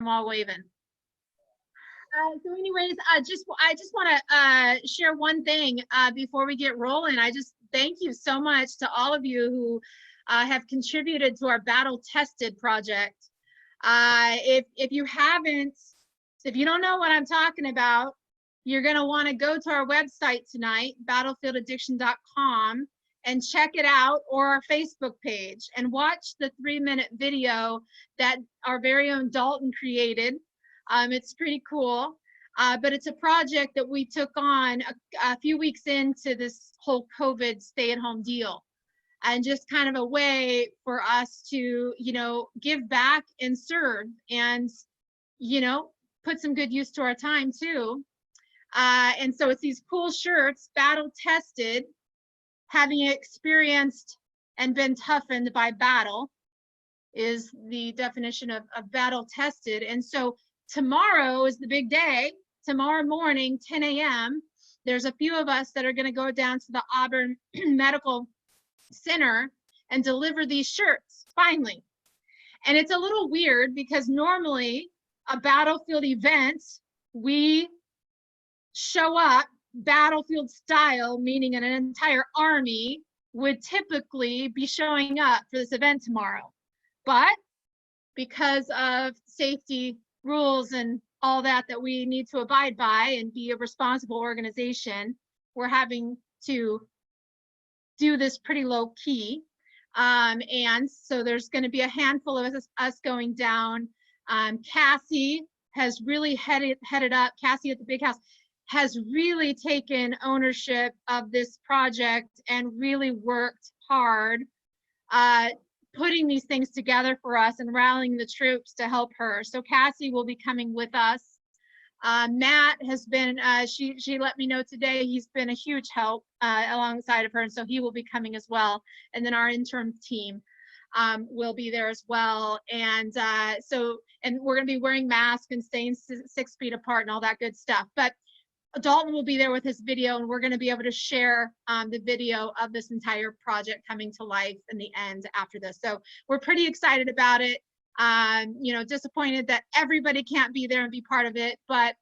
I'm all waving. So anyways, I just want to share one thing before we get rolling. I just thank you so much to all of you who have contributed to our Battle Tested project. If you haven't, if you don't know what I'm talking about, you're going to want to go to our website tonight, battlefieldaddiction.com, and check it out, or our Facebook page, and watch the 3-minute video that our very own Dalton created. It's pretty cool, but it's a project that we took on a few weeks into this whole COVID stay-at-home deal, and just kind of a way for us to, you know, give back and serve, and, you know, put some good use to our time too. And so it's these cool shirts, battle tested, having experienced and been toughened by battle is the definition of battle tested. And so tomorrow is the big day. Tomorrow morning, 10 a.m., there's a few of us that are going to go down to the Auburn Medical Center and deliver these shirts, finally. And it's a little weird because normally a battlefield event, we show up battlefield style, meaning an entire army would typically be showing up for this event tomorrow. But because of safety rules and all that we need to abide by and be a responsible organization, we're having to do this pretty low key. And so there's going to be a handful of us going down. Cassie has really headed up, Cassie at the Big House has really taken ownership of this project and really worked hard putting these things together for us and rallying the troops to help her. So Cassie will be coming with us. Matt has been, she let me know today, he's been a huge help alongside of her, and so he will be coming as well. And then our interim team will be there as well. And and we're gonna be wearing masks and staying 6 feet apart and all that good stuff. But Dalton will be there with his video, and we're going to be able to share the video of this entire project coming to life in the end after this. So we're pretty excited about it. You know, disappointed that everybody can't be there and be part of it, but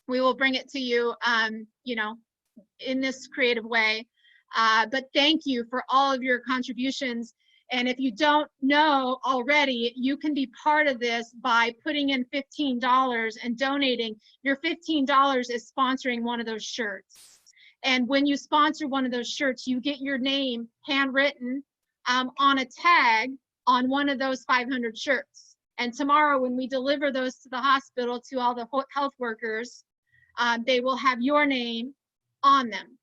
we will bring it to you, you know, in this creative way. But thank you for all of your contributions. And if you don't know already, you can be part of this by putting in $15 and donating. Your $15 is sponsoring one of those shirts. And when you sponsor one of those shirts, you get your name handwritten on a tag on one of those 500 shirts. And tomorrow when we deliver those to the hospital, to all the health workers, they will have your name on them.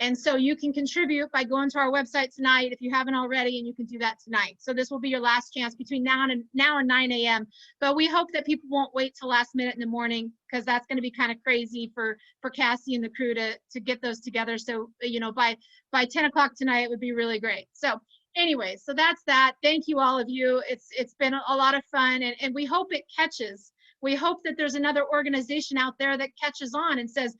And so you can contribute by going to our website tonight if you haven't already, and you can do that tonight. So this will be your last chance between now and 9 a.m. But we hope that people won't wait till last minute in the morning, because that's going to be kind of crazy for Cassie and the crew to get those together. So, you know, by 10 o'clock tonight, it would be really great. So anyway, so that's that. Thank you, all of you. It's been a lot of fun, and we hope it catches. We hope that there's another organization out there that catches on and says,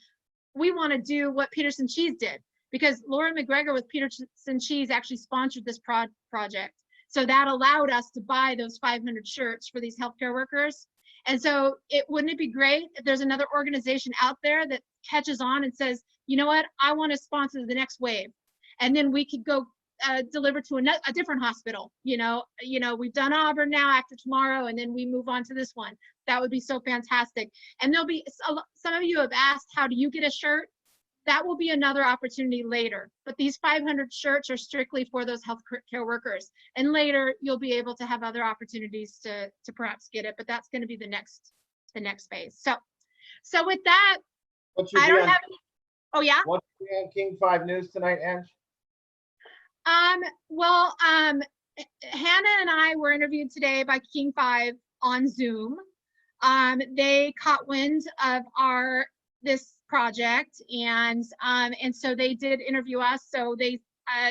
we want to do what Peterson Cheese did, because Lauren McGregor with Peterson Cheese actually sponsored this project. So that allowed us to buy those 500 shirts for these healthcare workers. And so wouldn't it be great if there's another organization out there that catches on and says, you know what, I want to sponsor the next wave. And then we could go deliver to a different hospital. You know, we've done Auburn now after tomorrow, and then we move on to this one. That would be so fantastic. And there'll be, some of you have asked, how do you get a shirt? That will be another opportunity later. But these 500 shirts are strictly for those healthcare workers. And later you'll be able to have other opportunities to perhaps get it, but that's going to be the next phase. So with that, I don't have any, oh yeah? What's on King 5 News tonight, Ange? Well, Hannah and I were interviewed today by King 5 on Zoom. They caught wind of this project, and so they did interview us. So they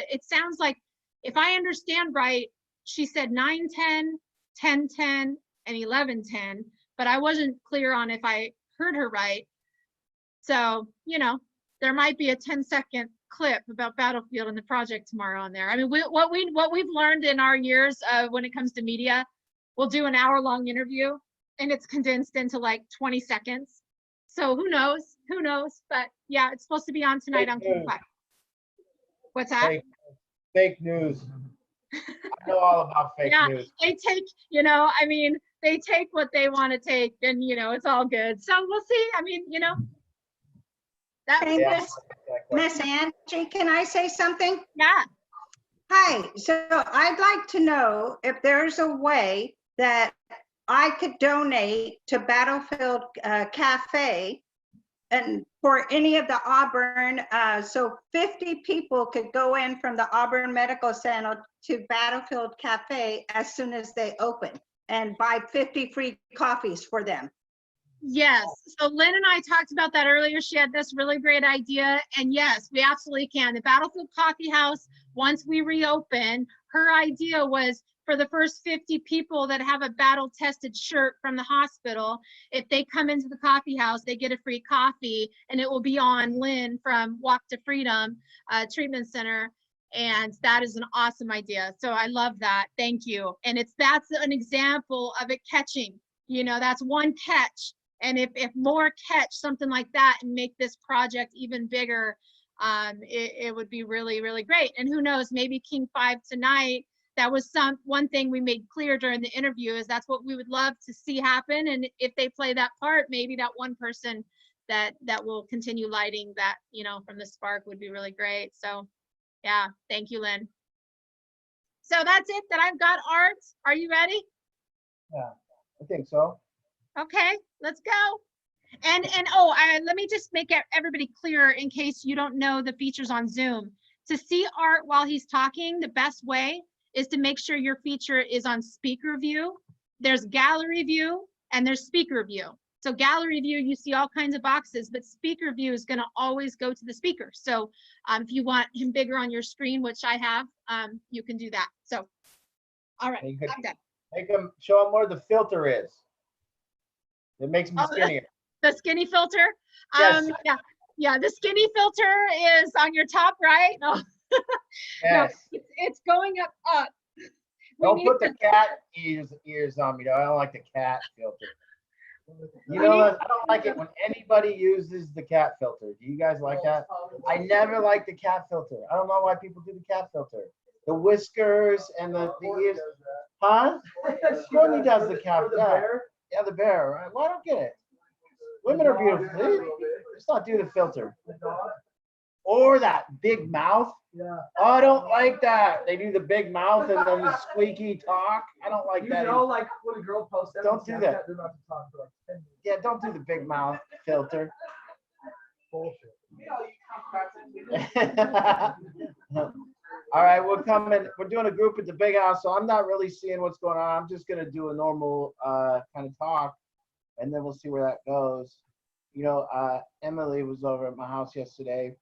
it sounds like, if I understand right, she said 9:10, 10:10, and 11:10, but I wasn't clear on if I heard her right. So, you know, there might be a 10-second clip about Battlefield and the project tomorrow on there. I mean, what we've learned in our years when it comes to media, we'll do an hour-long interview, and it's condensed into like 20 seconds. So who knows? Who knows? But yeah, it's supposed to be on tonight on King 5. What's that? Fake news. I know all about fake Yeah, news. they take, you know, I mean, they take what they want to take, and you know, it's all good. So we'll see. I mean, you know, that Hey, Yeah. Miss Angie, can I say something? yeah. Hi, so I'd like to know if there's a way that I could donate to Battlefield Cafe and for any of the Auburn, so 50 people could go in from the Auburn Medical Center to Battlefield Cafe as soon as they open and buy 50 free coffees for them. Yes. So Lynn and I talked about that earlier. She had this really great idea. And yes, we absolutely can. The Battlefield Coffee House, once we reopen, her idea was for the first 50 people that have a battle tested shirt from the hospital, if they come into the coffee house, they get a free coffee, and it will be on Lynn from Walk to Freedom Treatment Center. And that is an awesome idea. So I love that. Thank you. And that's an example of it catching, you know, that's one catch. And if more catch something like that and make this project even bigger, it would be really, really great. And who knows, maybe King 5 tonight, that was one thing we made clear during the interview, is that's what we would love to see happen. And if they play that part, maybe that one person that will continue lighting that, you know, from the spark would be really great. So yeah, thank you, Lynn. So that's it that I've got. Art, are you ready? Yeah, I think so. Okay, let's go. And let me just make everybody clear in case you don't know the features on Zoom. To see Art while he's talking, the best way is to make sure your feature is on speaker view. There's gallery view and there's speaker view. So gallery view, you see all kinds of boxes, but speaker view is gonna always go to the speaker. So if you want him bigger on your screen, which I have, you can do that. So, all right, I'm done. Show them where the filter is. It makes me skinnier. The skinny filter? Yes. Yeah, the skinny filter is on your top right. No, Yes. no, it's going up. Don't put the cat ears on me, though. I don't like the cat filter. You know, I don't like it when anybody uses the cat filter. Do you guys like that? I never like the cat filter. I don't know why people do the cat filter. The whiskers and the ears. Huh? Courtney does the cat. Yeah, the bear. Right? Well, I don't get it. Women are beautiful. Let's not do the filter. Or that big mouth. Yeah. Oh, I don't like that. They do the big mouth and then the squeaky talk. I don't like that. You know, like when a girl posts that. Don't do that. They're about to talk for like 10 minutes. Yeah, don't do the big mouth filter. Bullshit. All right, we're coming. We're doing a group at the big house, so I'm not really seeing what's going on. I'm just gonna do a normal kind of talk, and then we'll see where that goes. You know, Emily was over at my house yesterday,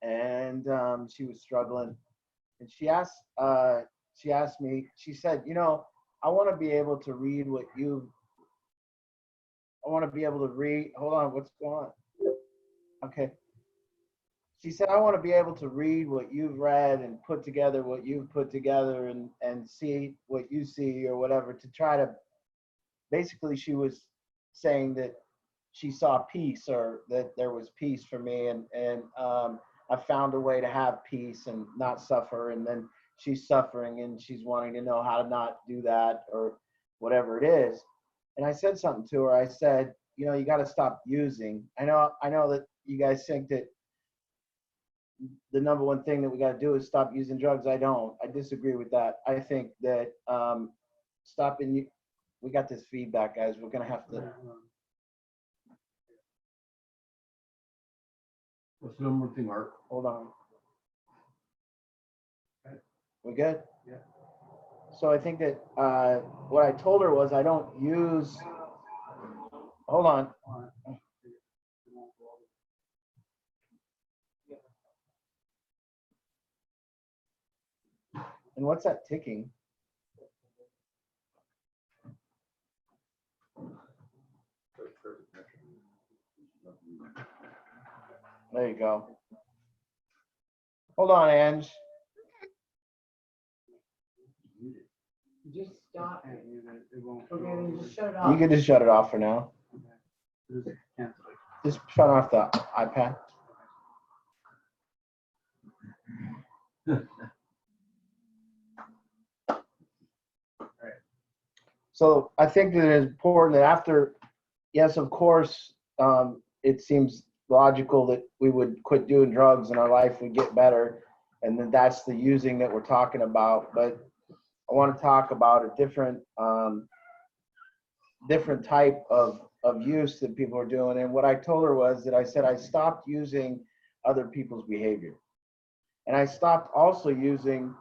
and she was struggling, and she asked me. She said, you know, I want to be able to read what you. I want to be able to read. Hold on, what's going on? Okay. She said, I want to be able to read what you've read and put together what you've put together and see what you see or whatever, to try to, basically she was saying that she saw peace, or that there was peace for me, and I found a way to have peace and not suffer, and then she's suffering and she's wanting to know how to not do that or whatever it is. And I said something to her. I said, you know, you got to stop using. I know that you guys think that the number one thing that we got to do is stop using drugs. I don't. I disagree with that. I think that stopping. We got this feedback, guys. We're gonna have to. What's the number one thing, Art? Hold on. We good? Yeah. So I think that what I told her was I don't use. Hold on. And what's that ticking? There you go. Hold on, Ange. Just stop it. It won't. Okay, then just shut it off. You can just shut it off for now. Just cancel it. Just shut off the iPad. So I think that it's important that after, yes, of course, it seems logical that we would quit doing drugs and our life would get better. And then that's the using that we're talking about. But I want to talk about a different type of use that people are doing. And what I told her was that I said I stopped using other people's behavior. And I stopped also using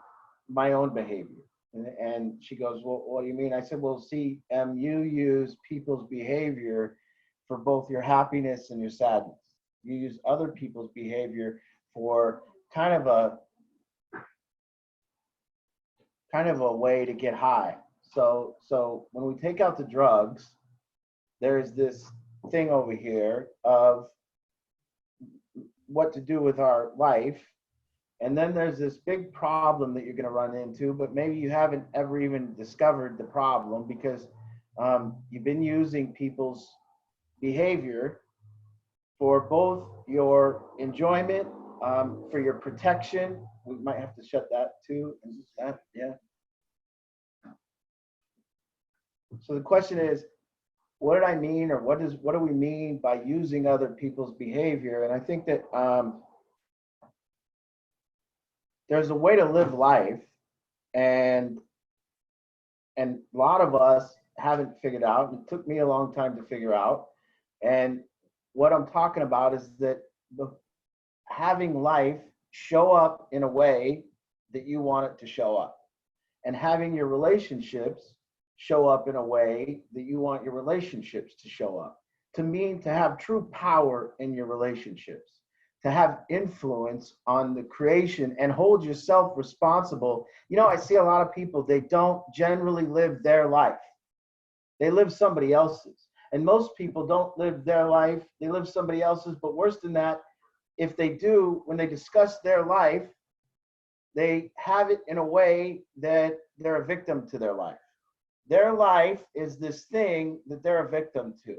my own behavior. And she goes, well, what do you mean? I said, well, see, you use people's behavior for both your happiness and your sadness. You use other people's behavior for kind of a way to get high. So when we take out the drugs, there's this thing over here of what to do with our life. And then there's this big problem that you're going to run into, but maybe you haven't ever even discovered the problem because you've been using people's behavior for both your enjoyment, for your protection. We might have to shut that too. And that, yeah. So the question is, what did I mean, or what do we mean by using other people's behavior? And I think that there's a way to live life, and a lot of us haven't figured out. It took me a long time to figure out. And what I'm talking about is that having life show up in a way that you want it to show up, and having your relationships show up in a way that you want your relationships to show up. To have true power in your relationships, to have influence on the creation and hold yourself responsible. You know, I see a lot of people, they don't generally live their life. They live somebody else's. And most people don't live their life, they live somebody else's. But worse than that, if they do, when they discuss their life, they have it in a way that they're a victim to their life. Their life is this thing that they're a victim to.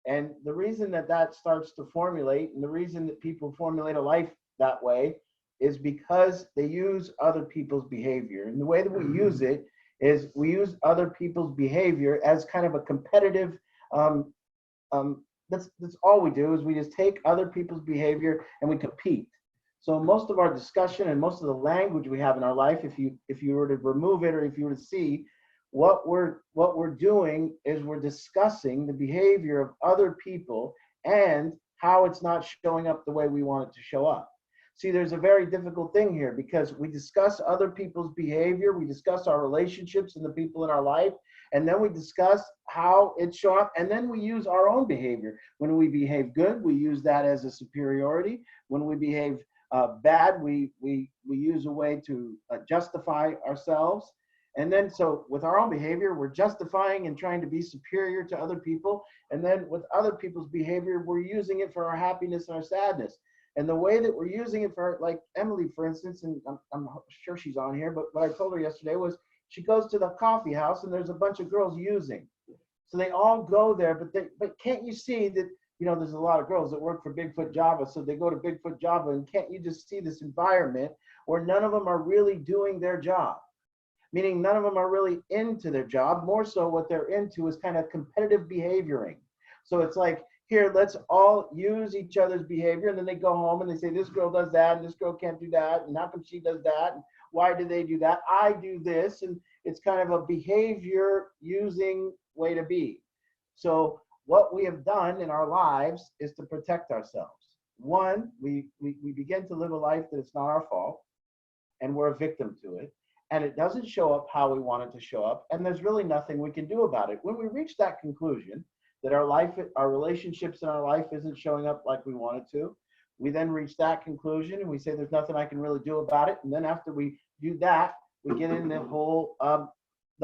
And the reason that starts to formulate, and the reason that people formulate a life that way, is because they use other people's behavior. And the way that we use it is we use other people's behavior as kind of a competitive, that's all we do, is we just take other people's behavior and we compete. So most of our discussion and most of the language we have in our life, if you were to remove it, or if you were to see, what we're doing is we're discussing the behavior of other people and how it's not showing up the way we want it to show up. See, there's a very difficult thing here, because we discuss other people's behavior, we discuss our relationships and the people in our life, and then we discuss how it shows up, and then we use our own behavior. When we behave good, we use that as a superiority. When we behave bad, we use a way to justify ourselves. And then, so with our own behavior, we're justifying and trying to be superior to other people. And then with other people's behavior, we're using it for our happiness and our sadness. And the way that we're using it for, like Emily, for instance, and I'm sure she's on here, but what I told her yesterday was she goes to the coffee house and there's a bunch of girls using. So they all go there, but can't you see that, you know, there's a lot of girls that work for Bigfoot Java, so they go to Bigfoot Java, and can't you just see this environment where none of them are really doing their job? Meaning none of them are really into their job. More so what they're into is kind of competitive behavioring. So it's like, here, let's all use each other's behavior, and then they go home and they say, this girl does that, and this girl can't do that, and how come she does that, and why do they do that? I do this, and it's kind of a behavior using way to be. So what we have done in our lives is to protect ourselves. One, we begin to live a life that it's not our fault, and we're a victim to it. And it doesn't show up how we want it to show up, and there's really nothing we can do about it. When we reach that conclusion that our life, our relationships in our life isn't showing up like we want it to, we then reach that conclusion and we say there's nothing I can really do about it. And then after we do that, we get in the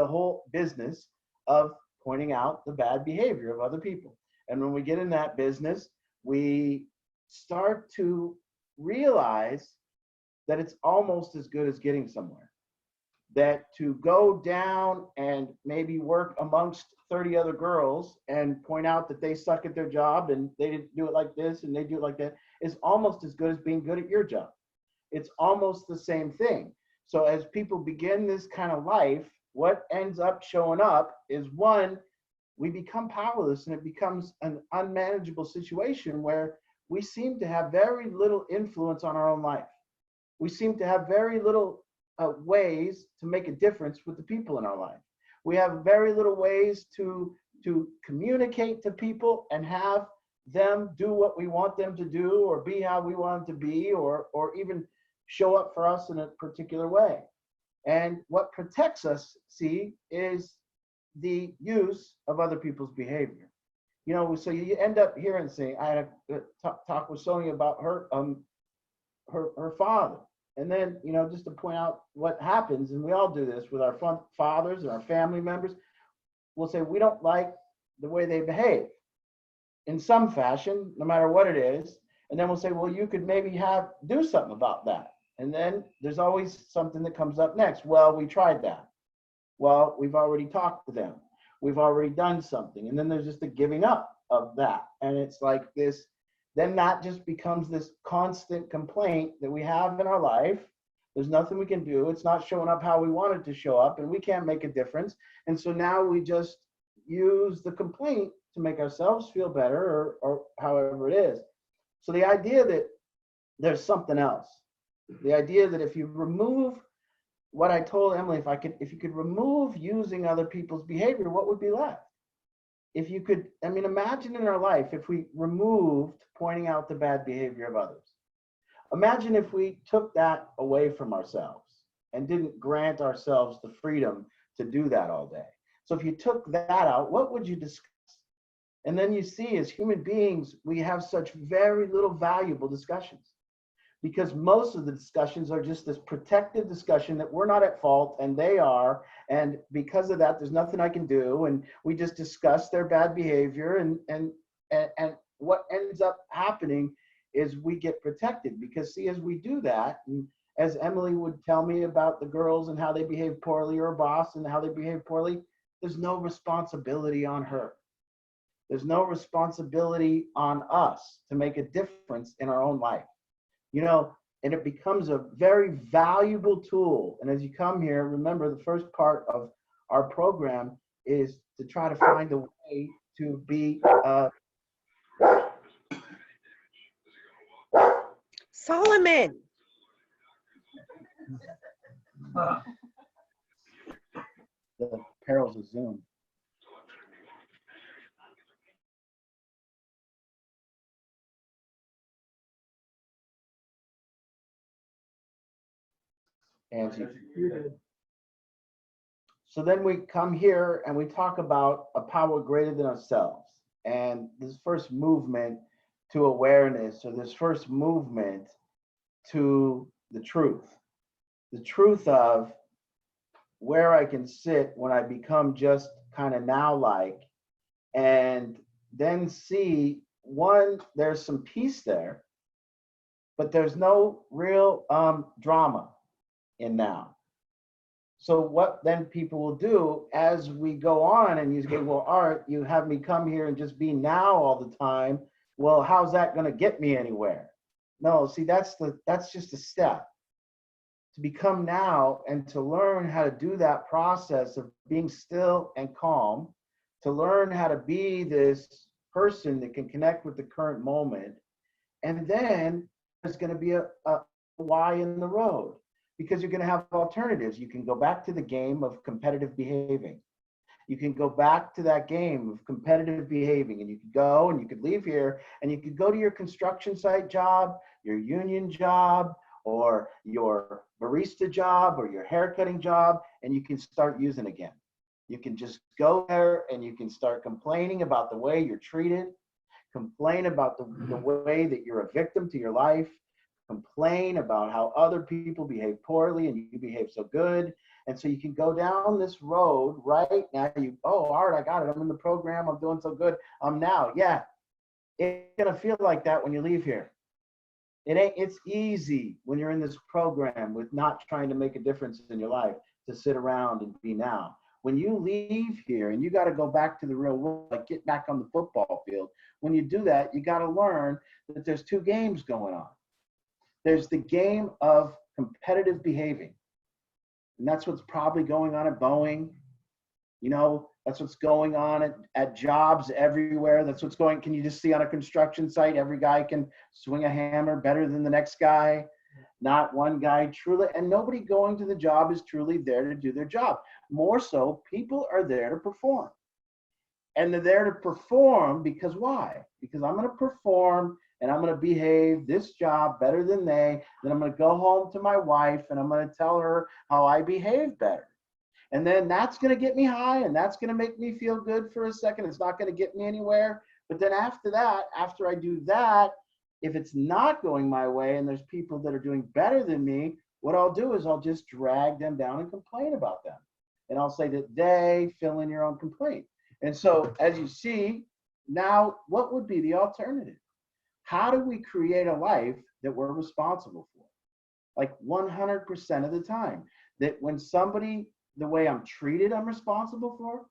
whole business of pointing out the bad behavior of other people. And when we get in that business, we start to realize that it's almost as good as getting somewhere. that to go down and maybe work amongst 30 other girls and point out that they suck at their job and they didn't do it like this and they do it like that is almost as good as being good at your job. It's almost the same thing. So as people begin this kind of life, what ends up showing up is one, we become powerless and it becomes an unmanageable situation where we seem to have very little influence on our own life. We seem to have very little ways to make a difference with the people in our life. We have very little ways to communicate to people and have them do what we want them to do or be how we want them to be or even show up for us in a particular way. And what protects us, see, is the use of other people's behavior. You know, so you end up hearing saying, I had a talk with Sonia about her father. And then, you know, just to point out what happens, and we all do this with our fathers and our family members, we'll say we don't like the way they behave in some fashion, no matter what it is. And then we'll say, well, you could maybe do something about that. And then there's always something that comes up next. Well, we tried that. Well, we've already talked to them. We've already done something. And then there's just a giving up of that. And it's like this, then that just becomes this constant complaint that we have in our life. There's nothing we can do. It's not showing up how we want it to show up, and we can't make a difference. And so now we just use the complaint to make ourselves feel better or however it is. So the idea that there's something else, the idea that if you remove what I told Emily, if you could remove using other people's behavior, what would be left? If you could, I mean, imagine in our life, if we removed pointing out the bad behavior of others. Imagine if we took that away from ourselves and didn't grant ourselves the freedom to do that all day. So if you took that out, what would you discuss? And then you see, as human beings, we have such very little valuable discussions, because most of the discussions are just this protective discussion that we're not at fault and they are. And because of that, there's nothing I can do. And we just discuss their bad behavior. And what ends up happening is we get protected, because see, as we do that, and as Emily would tell me about the girls and how they behave poorly, or boss and how they behave poorly, there's no responsibility on her. There's no responsibility on us to make a difference in our own life. You know, and it becomes a very valuable tool. And as you come here, remember the first part of our program is to try to find a way to be Solomon. the perils of Zoom. Angie. So then we come here and we talk about a power greater than ourselves. And this first movement to awareness, or this first movement to the truth of where I can sit when I become just kind of now like, and then see, one, there's some peace there, but there's no real drama in now. So what then people will do as we go on, and you say, well, Art, you have me come here and just be now all the time. Well, how's that going to get me anywhere? No, see, that's just a step to become now, and to learn how to do that process of being still and calm, to learn how to be this person that can connect with the current moment. And then there's going to be a why in the road, because you're going to have alternatives. You can go back to the game of competitive behaving. You can go back to that game of competitive behaving, and you could go and you could leave here and you could go to your construction site job, your union job, or your barista job, or your haircutting job, and you can start using again. You can just go there and you can start complaining about the way you're treated, complain about the way that you're a victim to your life, complain about how other people behave poorly and you behave so good. And so you can go down this road right now. Art, I got it. I'm in the program. I'm doing so good. Now. Yeah, it's going to feel like that when you leave here. It's easy when you're in this program with not trying to make a difference in your life. to sit around and be now. When you leave here and you got to go back to the real world, like get back on the football field, when you do that, you got to learn that there's two games going on. There's the game of competitive behaving. And that's what's probably going on at Boeing. You know, that's what's going on at jobs everywhere. That's what's going, can you just see on a construction site, every guy can swing a hammer better than the next guy. Not one guy truly, and nobody going to the job is truly there to do their job. More so, people are there to perform. And they're there to perform because why? Because I'm going to perform and I'm going to behave this job better than they. Then I'm going to go home to my wife and I'm going to tell her how I behave better. And then that's going to get me high and that's going to make me feel good for a second. It's not going to get me anywhere. But then after that, after I do that, if it's not going my way and there's people that are doing better than me, what I'll do is I'll just drag them down and complain about them. And I'll say that they fill in your own complaint. And so as you see, now what would be the alternative? How do we create a life that we're responsible for? Like 100% of the time. That when somebody, the way I'm treated, I'm responsible for.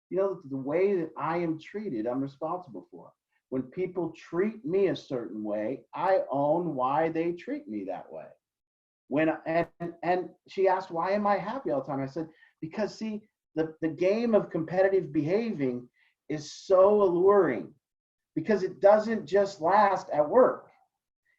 You know, the way that I am treated, I'm responsible for. When people treat me a certain way, I own why they treat me that way. And she asked, why am I happy all the time? I said, because see, the game of competitive behaving is so alluring because it doesn't just last at work.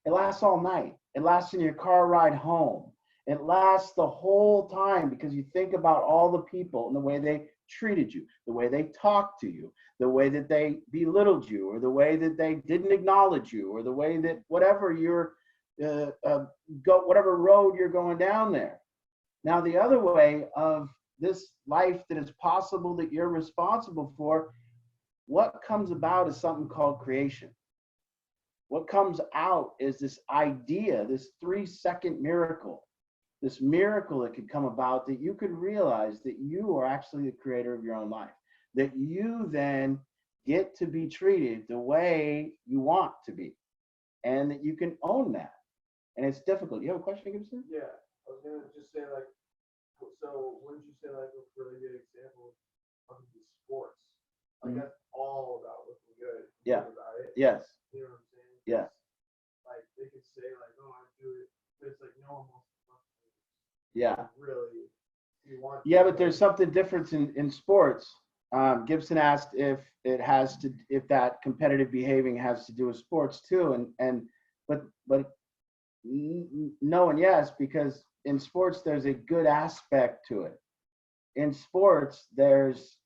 It lasts all night. It lasts in your car ride home. It lasts the whole time because you think about all the people and the way they treated you, the way they talked to you, the way that they belittled you, or the way that they didn't acknowledge you, or the way that whatever you're whatever road you're going down there. Now, the other way of this life that is possible that you're responsible for, what comes about is something called creation. What comes out is this idea, this 3-second miracle, this miracle that could come about that you could realize that you are actually the creator of your own life, that you then get to be treated the way you want to be, and that you can own that. And it's difficult. You have a question, Gibson? Yeah, I was gonna just say like, so wouldn't you say like a really good example of the sports? Like Mhm. that's all about looking good. Yeah. About it. Yes. You know what I'm saying? Yes. Like they could say like, oh, I do it, but it's like no one wants to Yeah. really. You want. Yeah, to, but there's something different in sports. Gibson asked if that competitive behaving has to do with sports too, but no and yes, because in sports there's a good aspect to it. In sports there's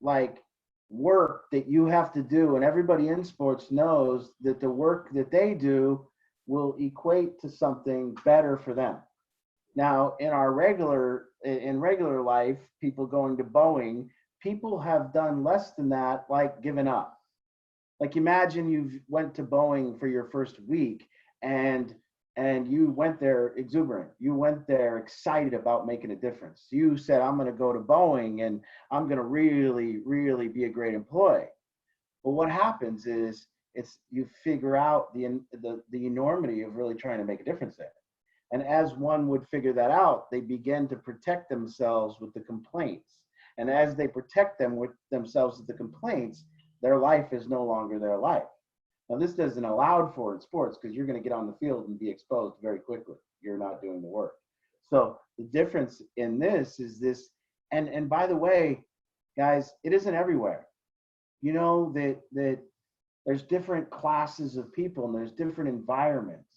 like work that you have to do, and everybody in sports knows that the work that they do will equate to something better for them. Now, in regular life, people going to Boeing, people have done less than that, like given up. Like imagine you went to Boeing for your first week and you went there exuberant. You went there excited about making a difference. You said, I'm going to go to Boeing and I'm going to really, really be a great employee. But what happens is you figure out the enormity of really trying to make a difference there. And as one would figure that out, they begin to protect themselves with the complaints. And as they protect themselves with the complaints, their life is no longer their life. Now, this isn't allowed for in sports because you're going to get on the field and be exposed very quickly. You're not doing the work. So the difference in this is this, and by the way, guys, it isn't everywhere. You know that there's different classes of people and there's different environments.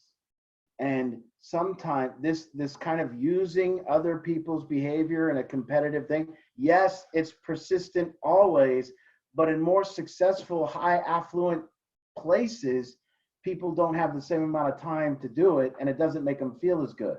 And sometimes this kind of using other people's behavior in a competitive thing, yes, it's persistent always, but in more successful, high affluent places, people don't have the same amount of time to do it, and it doesn't make them feel as good.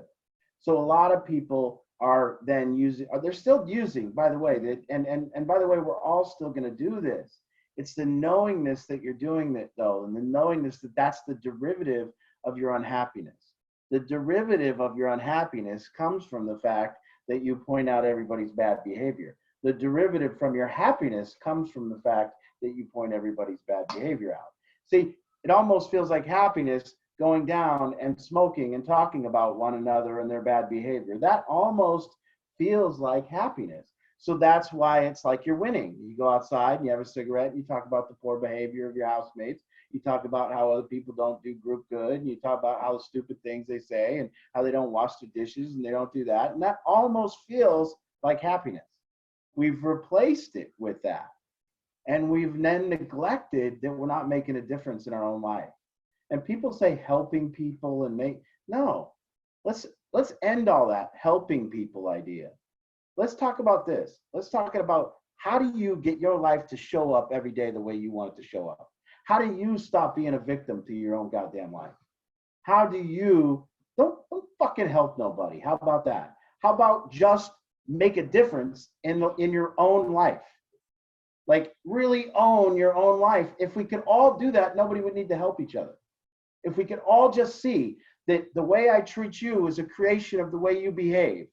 So a lot of people are then using, they're still using, by the way, that and by the way, we're all still going to do this. It's the knowingness that you're doing that though, and the knowingness that that's the derivative of your unhappiness. The derivative of your unhappiness comes from the fact that you point out everybody's bad behavior. The derivative from your happiness comes from the fact that you point everybody's bad behavior out. See, it almost feels like happiness going down and smoking and talking about one another and their bad behavior. That almost feels like happiness. So that's why it's like you're winning. You go outside and you have a cigarette and you talk about the poor behavior of your housemates. You talk about how other people don't do group good, and you talk about how stupid things they say and how they don't wash their dishes and they don't do that. And that almost feels like happiness. We've replaced it with that. And we've then neglected that we're not making a difference in our own life. And people say helping people and no, let's end all that helping people idea. Let's talk about this. Let's talk about how do you get your life to show up every day the way you want it to show up? How do you stop being a victim to your own goddamn life? How do you don't fucking help nobody? How about that? How about just make a difference in your own life? Like really own your own life. If we could all do that, nobody would need to help each other. If we could all just see that the way I treat you is a creation of the way you behave,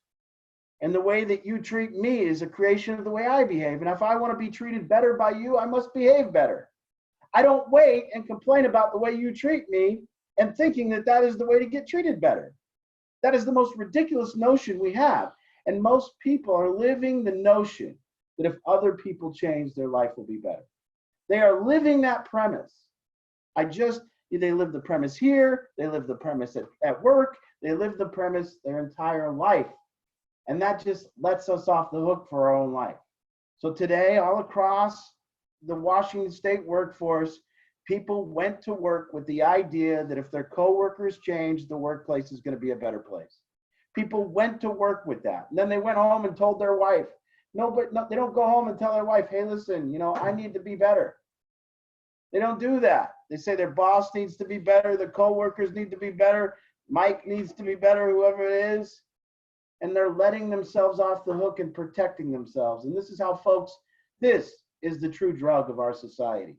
and the way that you treat me is a creation of the way I behave. And if I want to be treated better by you, I must behave better. I don't wait and complain about the way you treat me and thinking that that is the way to get treated better. That is the most ridiculous notion we have. And most people are living the notion that if other people change, their life will be better. They are living that premise. They live the premise here, they live the premise at work, they live the premise their entire life. And that just lets us off the hook for our own life. So today, all across the Washington State workforce, people went to work with the idea that if their coworkers change, the workplace is going to be a better place. People went to work with that. And then they went home and told their wife. No, they don't go home and tell their wife, hey, listen, I need to be better. They don't do that. They say their boss needs to be better, their coworkers need to be better, Mike needs to be better, whoever it is. And they're letting themselves off the hook and protecting themselves. And this is how this is the true drug of our society.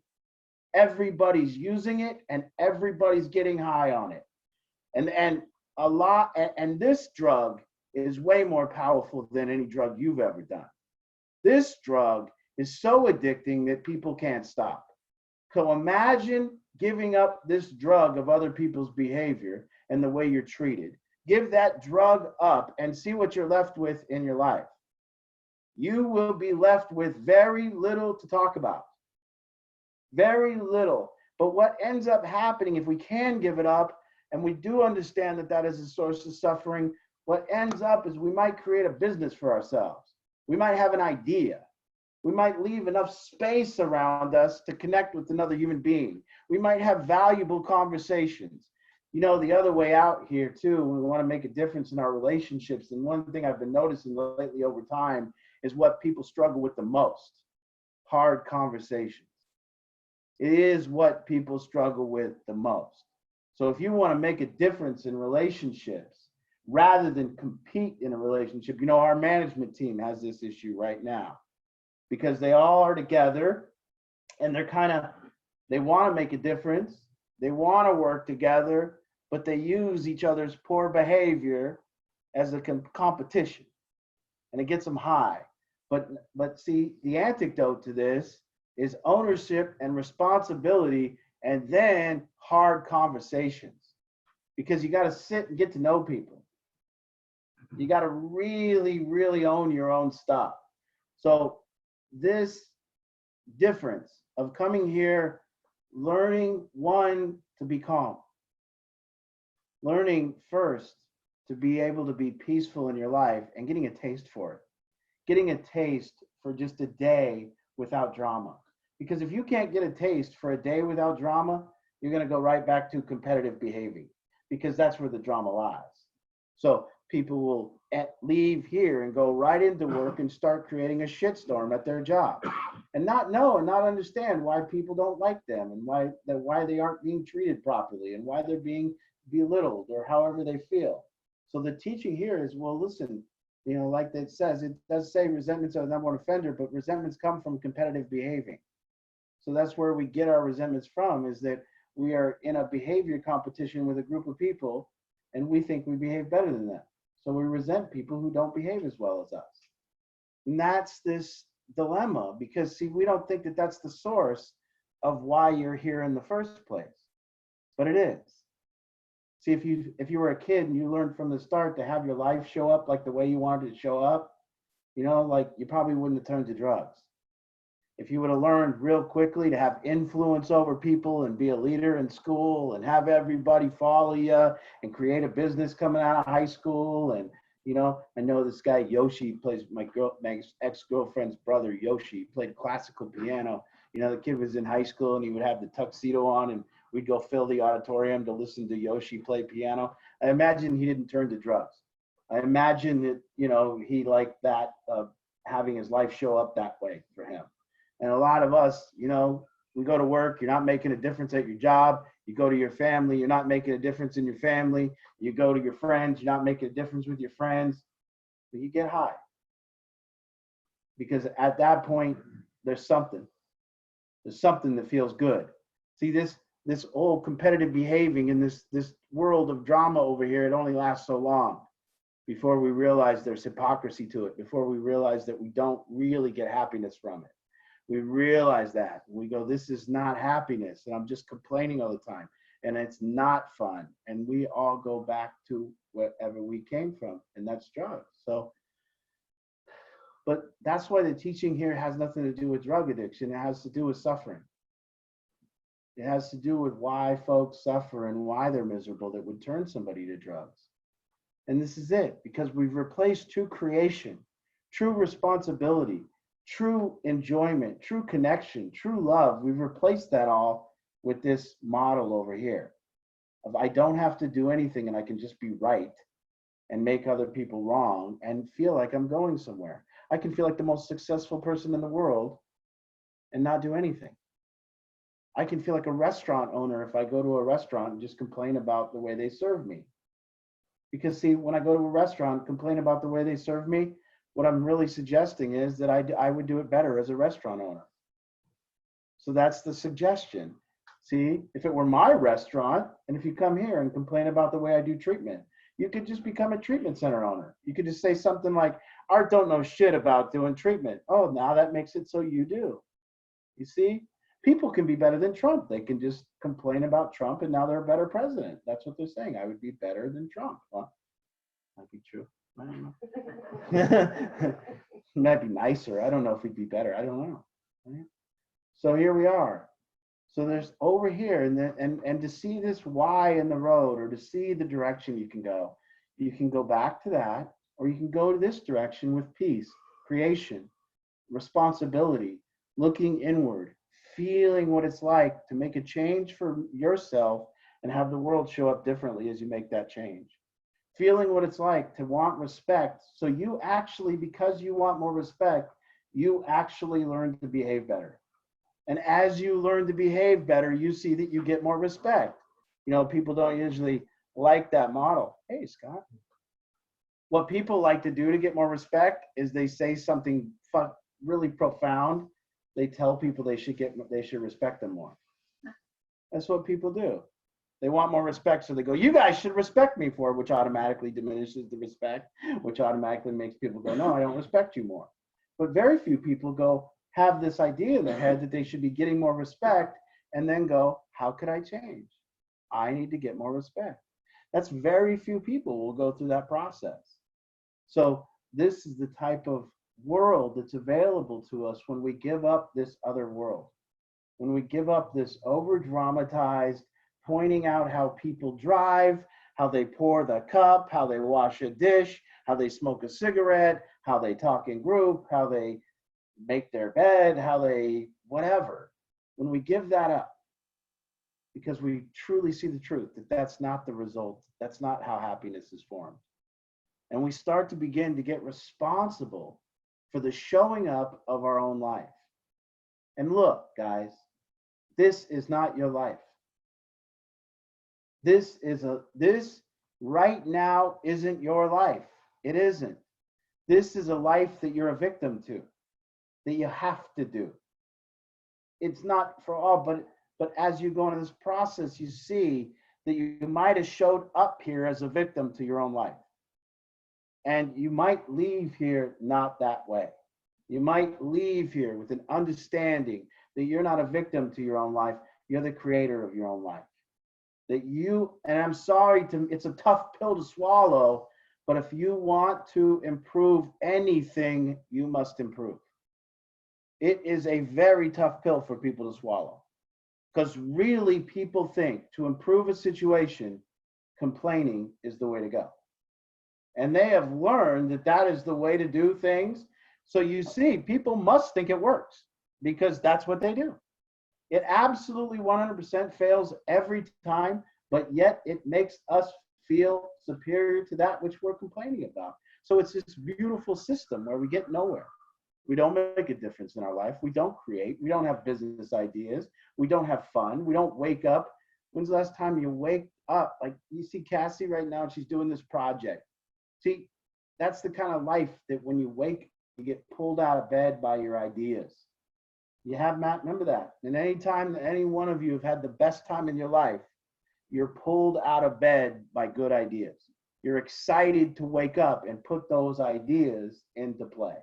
Everybody's using it and everybody's getting high on it. And this drug is way more powerful than any drug you've ever done. This drug is so addicting that people can't stop. So imagine giving up this drug of other people's behavior and the way you're treated. Give that drug up and see what you're left with in your life. You will be left with very little to talk about. Very little. But what ends up happening if we can give it up, and we do understand that that is a source of suffering, what ends up is we might create a business for ourselves. We might have an idea. We might leave enough space around us to connect with another human being. We might have valuable conversations. The other way out here too, we want to make a difference in our relationships. And one thing I've been noticing lately over time is what people struggle with the most: hard conversations. It is what people struggle with the most. So if you want to make a difference in relationships, rather than compete in a relationship, our management team has this issue right now because they all are together and they want to make a difference. They want to work together, but they use each other's poor behavior as a competition, and it gets them high. But see, the antidote to this is ownership and responsibility, and then hard conversations, because you got to sit and get to know people. You got to really, really own your own stuff. So this difference of coming here, learning, one, to be calm. Learning first to be able to be peaceful in your life and getting a taste for it. Getting a taste for just a day without drama. Because if you can't get a taste for a day without drama, you're going to go right back to competitive behavior, because that's where the drama lies. So people will leave here and go right into work and start creating a shitstorm at their job and not know and not understand why people don't like them and why they aren't being treated properly and why they're being belittled or however they feel. So the teaching here is, well, listen, like it says, it does say resentments are the number one offender, but resentments come from competitive behaving. So that's where we get our resentments from, is that we are in a behavior competition with a group of people and we think we behave better than them. So we resent people who don't behave as well as us. And that's this dilemma, because see, we don't think that that's the source of why you're here in the first place, but it is. See, if you were a kid and you learned from the start to have your life show up like the way you wanted it to show up, you know, like you probably wouldn't have turned to drugs. If you would have learned real quickly to have influence over people and be a leader in school and have everybody follow you and create a business coming out of high school. And, you know, I know this guy Yoshi plays my ex-girlfriend's brother Yoshi, played classical piano. You know, the kid was in high school and he would have the tuxedo on and we'd go fill the auditorium to listen to Yoshi play piano. I imagine he didn't turn to drugs. I imagine that, you know, he liked that, having his life show up that way for him. And a lot of us, you know, we go to work, you're not making a difference at your job. You go to your family, you're not making a difference in your family. You go to your friends, you're not making a difference with your friends. But you get high. Because at that point, there's something. There's something that feels good. See, this old competitive behaving in this world of drama over here, it only lasts so long before we realize there's hypocrisy to it, before we realize that we don't really get happiness from it. We realize that. We go, this is not happiness, and I'm just complaining all the time, and it's not fun. And we all go back to wherever we came from, and that's drugs. So, but that's why the teaching here has nothing to do with drug addiction. It has to do with suffering. It has to do with why folks suffer and why they're miserable that would turn somebody to drugs. And this is it, because we've replaced true creation, true responsibility, true enjoyment, true connection, true love. We've replaced that all with this model over here of I don't have to do anything and I can just be right and make other people wrong and feel like I'm going somewhere. I can feel like the most successful person in the world and not do anything. I can feel like a restaurant owner if I go to a restaurant and just complain about the way they serve me. Because see, when I go to a restaurant, complain about the way they serve me, what I'm really suggesting is that I would do it better as a restaurant owner. So that's the suggestion. See, if it were my restaurant, and if you come here and complain about the way I do treatment, you could just become a treatment center owner. You could just say something like, Art don't know shit about doing treatment. Oh, now that makes it so you do. You see, people can be better than Trump. They can just complain about Trump and now they're a better president. That's what they're saying. I would be better than Trump. Well, might be true. I don't know. Might be nicer. I don't know if we'd be better. I don't know. Right? So here we are. So there's over here, and to see this Y in the road, or to see the direction you can go back to that, or you can go to this direction with peace, creation, responsibility, looking inward, feeling what it's like to make a change for yourself and have the world show up differently as you make that change. Feeling what it's like to want respect. So you actually, because you want more respect, you actually learn to behave better. And as you learn to behave better, you see that you get more respect. You know, people don't usually like that model. Hey, Scott. What people like to do to get more respect is they say something really profound. They tell people they should respect them more. That's what people do. They want more respect, so they go, you guys should respect me for it, which automatically diminishes the respect, which automatically makes people go, no, I don't respect you more. But very few people go, have this idea in their head that they should be getting more respect, and then go, how could I change? I need to get more respect. That's very few people will go through that process. So this is the type of world that's available to us when we give up this other world. When we give up this over-dramatized, pointing out how people drive, how they pour the cup, how they wash a dish, how they smoke a cigarette, how they talk in group, how they make their bed, how they whatever. When we give that up, because we truly see the truth that that's not the result, that's not how happiness is formed. And we start to begin to get responsible for the showing up of our own life. And look, guys, this is not your life. This right now isn't your life. It isn't. This is a life that you're a victim to, that you have to do. It's not for all, but as you go into this process, you see that you might have showed up here as a victim to your own life. And you might leave here not that way. You might leave here with an understanding that you're not a victim to your own life. You're the creator of your own life. That you, and I'm sorry it's a tough pill to swallow, But if you want to improve anything, you must improve. It is a very tough pill for people to swallow. Because really, people think to improve a situation, complaining is the way to go. And they have learned that that is the way to do things. So you see, people must think it works because that's what they do. It absolutely 100% fails every time, but yet it makes us feel superior to that which we're complaining about. So it's this beautiful system where we get nowhere. We don't make a difference in our life. We don't create. We don't have business ideas. We don't have fun. We don't wake up. When's the last time you wake up? Like you see Cassie right now, she's doing this project. See, that's the kind of life that when you wake, you get pulled out of bed by your ideas. You have, Matt, remember that. And any time that any one of you have had the best time in your life, you're pulled out of bed by good ideas. You're excited to wake up and put those ideas into play.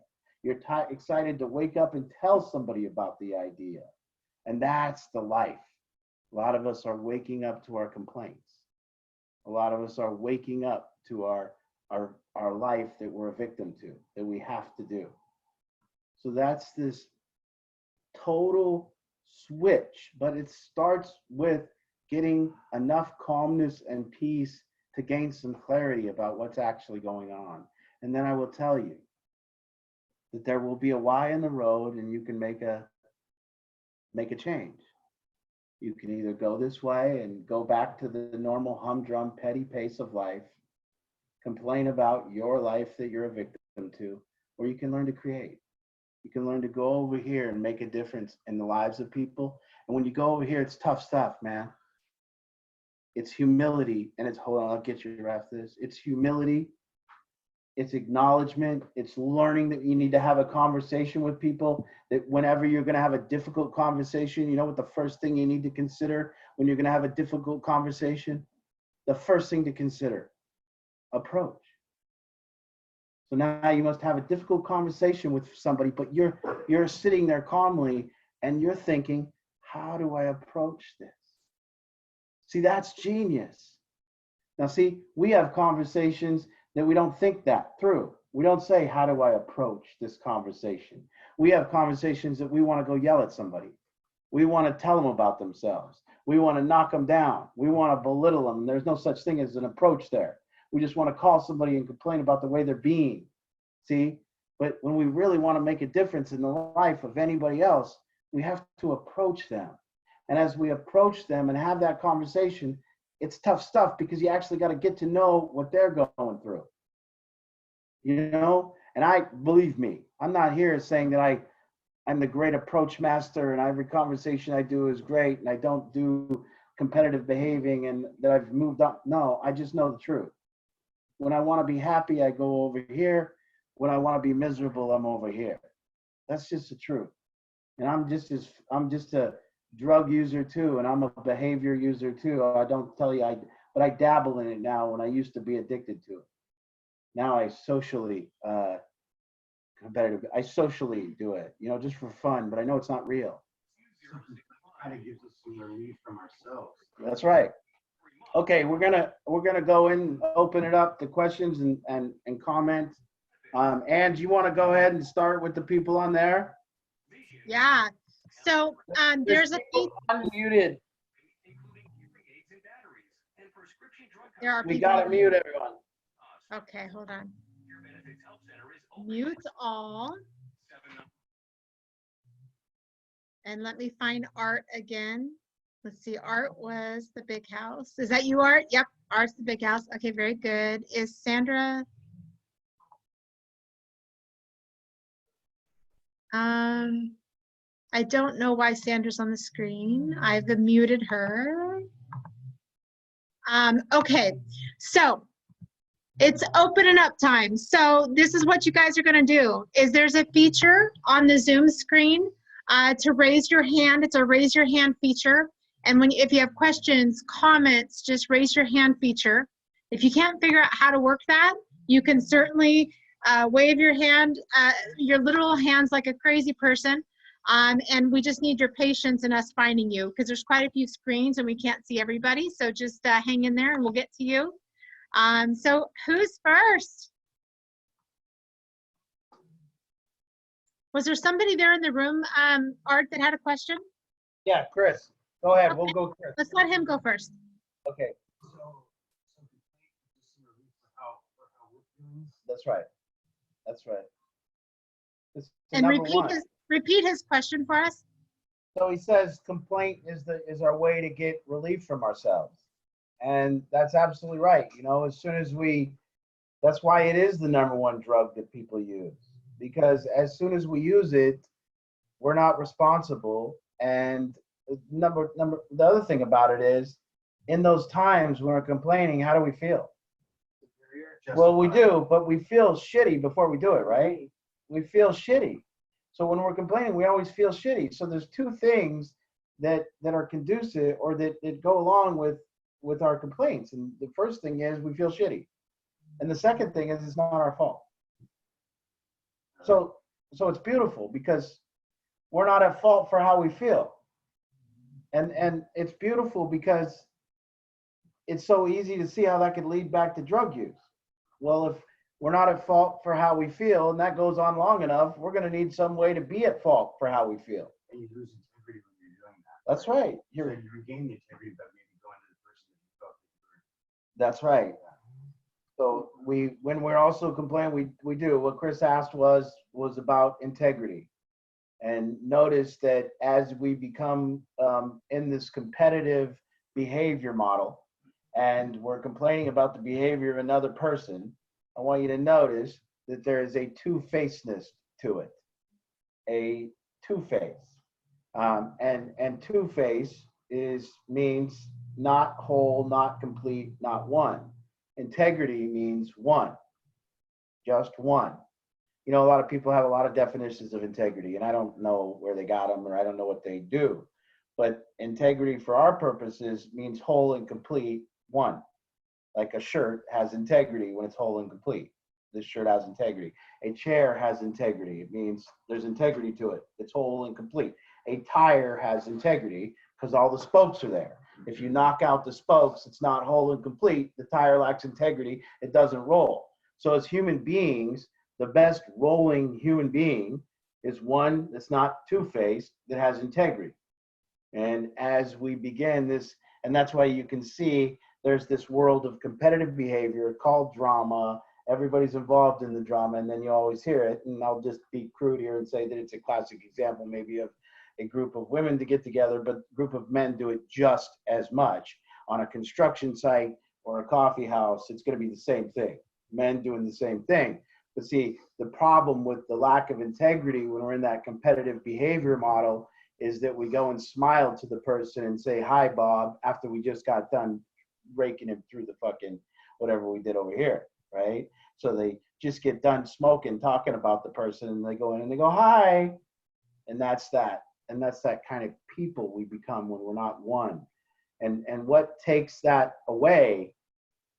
You're excited to wake up and tell somebody about the idea. And that's the life. A lot of us are waking up to our complaints. A lot of us are waking up to our life that we're a victim to, that we have to do. So that's this total switch, but it starts with getting enough calmness and peace to gain some clarity about what's actually going on. And then I will tell you that there will be a Y in the road and you can make a change. You can either go this way and go back to the normal humdrum petty pace of life, complain about your life that you're a victim to, or you can learn to create. You can learn to go over here and make a difference in the lives of people. And when you go over here, it's tough stuff, man. It's humility, and it's, hold on, I'll get you after this. It's humility, it's acknowledgement, it's learning that you need to have a conversation with people, that whenever you're gonna have a difficult conversation, you know what the first thing you need to consider when you're gonna have a difficult conversation? The first thing to consider, approach. So now you must have a difficult conversation with somebody, but you're sitting there calmly and you're thinking, how do I approach this? See, that's genius. Now see, we have conversations that we don't think that through. We don't say, how do I approach this conversation? We have conversations that we want to go yell at somebody. We want to tell them about themselves. We want to knock them down. We want to belittle them. There's no such thing as an approach there. We just want to call somebody and complain about the way they're being. See, but when we really want to make a difference in the life of anybody else, we have to approach them. And as we approach them and have that conversation, it's tough stuff because you actually got to get to know what they're going through. You know, and believe me, I'm not here saying that I'm the great approach master and every conversation I do is great and I don't do competitive behaving and that I've moved up. No, I just know the truth. When I want to be happy, I go over here. When I want to be miserable, I'm over here. That's just the truth. And I'm just a drug user too, and I'm a behavior user too. I don't tell you, but I dabble in it now when I used to be addicted to it. Now I socially competitive. I socially do it, you know, just for fun, but I know it's not real. Kind of gives us some relief from ourselves. That's right. Okay, we're gonna go in, open it up to questions and comments. Ange, you want to go ahead and start with the people on there? Yeah. So there's a few, Unmuted. there are We people. got to mute everyone. Okay, hold on. Mute all. And let me find Art again. Let's see, Art was the big house. Is that you, Art? Yep, Art's the big house. Okay, very good. Is Sandra? I don't know why Sandra's on the screen. I've muted her. Okay, so it's opening up time. So this is what you guys are gonna do, is there's a feature on the Zoom screen to raise your hand. It's a raise your hand feature. And if you have questions, comments, just raise your hand feature. If you can't figure out how to work that, you can certainly wave your hand, your literal hands like a crazy person. And we just need your patience in us finding you because there's quite a few screens and we can't see everybody. So just hang in there and we'll get to you. So who's first? Was there somebody there in the room, Art, that had a question? Yeah, Chris, go ahead. We'll go, Chris. Let's let him go first. Okay, So just some relief for how we're doing. that's right. That's right. This is And number one. repeat his question for us. So he says complaint is our way to get relief from ourselves. And that's absolutely right. You know, as soon as that's why it is the number one drug that people use. Because as soon as we use it, we're not responsible. And the other thing about it is, in those times when we're complaining, how do we feel? Well, we do, but we feel shitty before we do it, right? We feel shitty. So when we're complaining, we always feel shitty. So there's two things that are conducive or that go along with our complaints. And the first thing is we feel shitty. And the second thing is it's not our fault. So it's beautiful because we're not at fault for how we feel. And it's beautiful because it's so easy to see how that could lead back to drug use. Well, if we're not at fault for how we feel and that goes on long enough, we're going to need some way to be at fault for how we feel. And you lose integrity when you're doing that. That's right. So you regain the integrity, but maybe go into the person that you felt that you were. That's right. So when we're also complaining, we do. What Chris asked was about integrity. And notice that as we become in this competitive behavior model and we're complaining about the behavior of another person, I want you to notice that there is a two-facedness to it, a two-face. And two-face means not whole, not complete, not one. Integrity means one, just one. You know, a lot of people have a lot of definitions of integrity, and I don't know where they got them or I don't know what they do. But integrity for our purposes means whole and complete, one. Like a shirt has integrity when it's whole and complete. This shirt has integrity. A chair has integrity. It means there's integrity to it. It's whole and complete. A tire has integrity because all the spokes are there. If you knock out the spokes, it's not whole and complete. The tire lacks integrity. It doesn't roll. So as human beings, the best rolling human being is one that's not two-faced, that has integrity. And as we begin this, and that's why you can see there's this world of competitive behavior called drama. Everybody's involved in the drama, and then you always hear it. And I'll just be crude here and say that it's a classic example maybe of a group of women to get together, but a group of men do it just as much. On a construction site or a coffee house, it's going to be the same thing. Men doing the same thing. But see, the problem with the lack of integrity when we're in that competitive behavior model is that we go and smile to the person and say, "Hi, Bob," after we just got done raking him through the fucking whatever we did over here, right? So they just get done smoking, talking about the person, and they go in and they go, "Hi." And that's that. And that's that kind of people we become when we're not one. And what takes that away,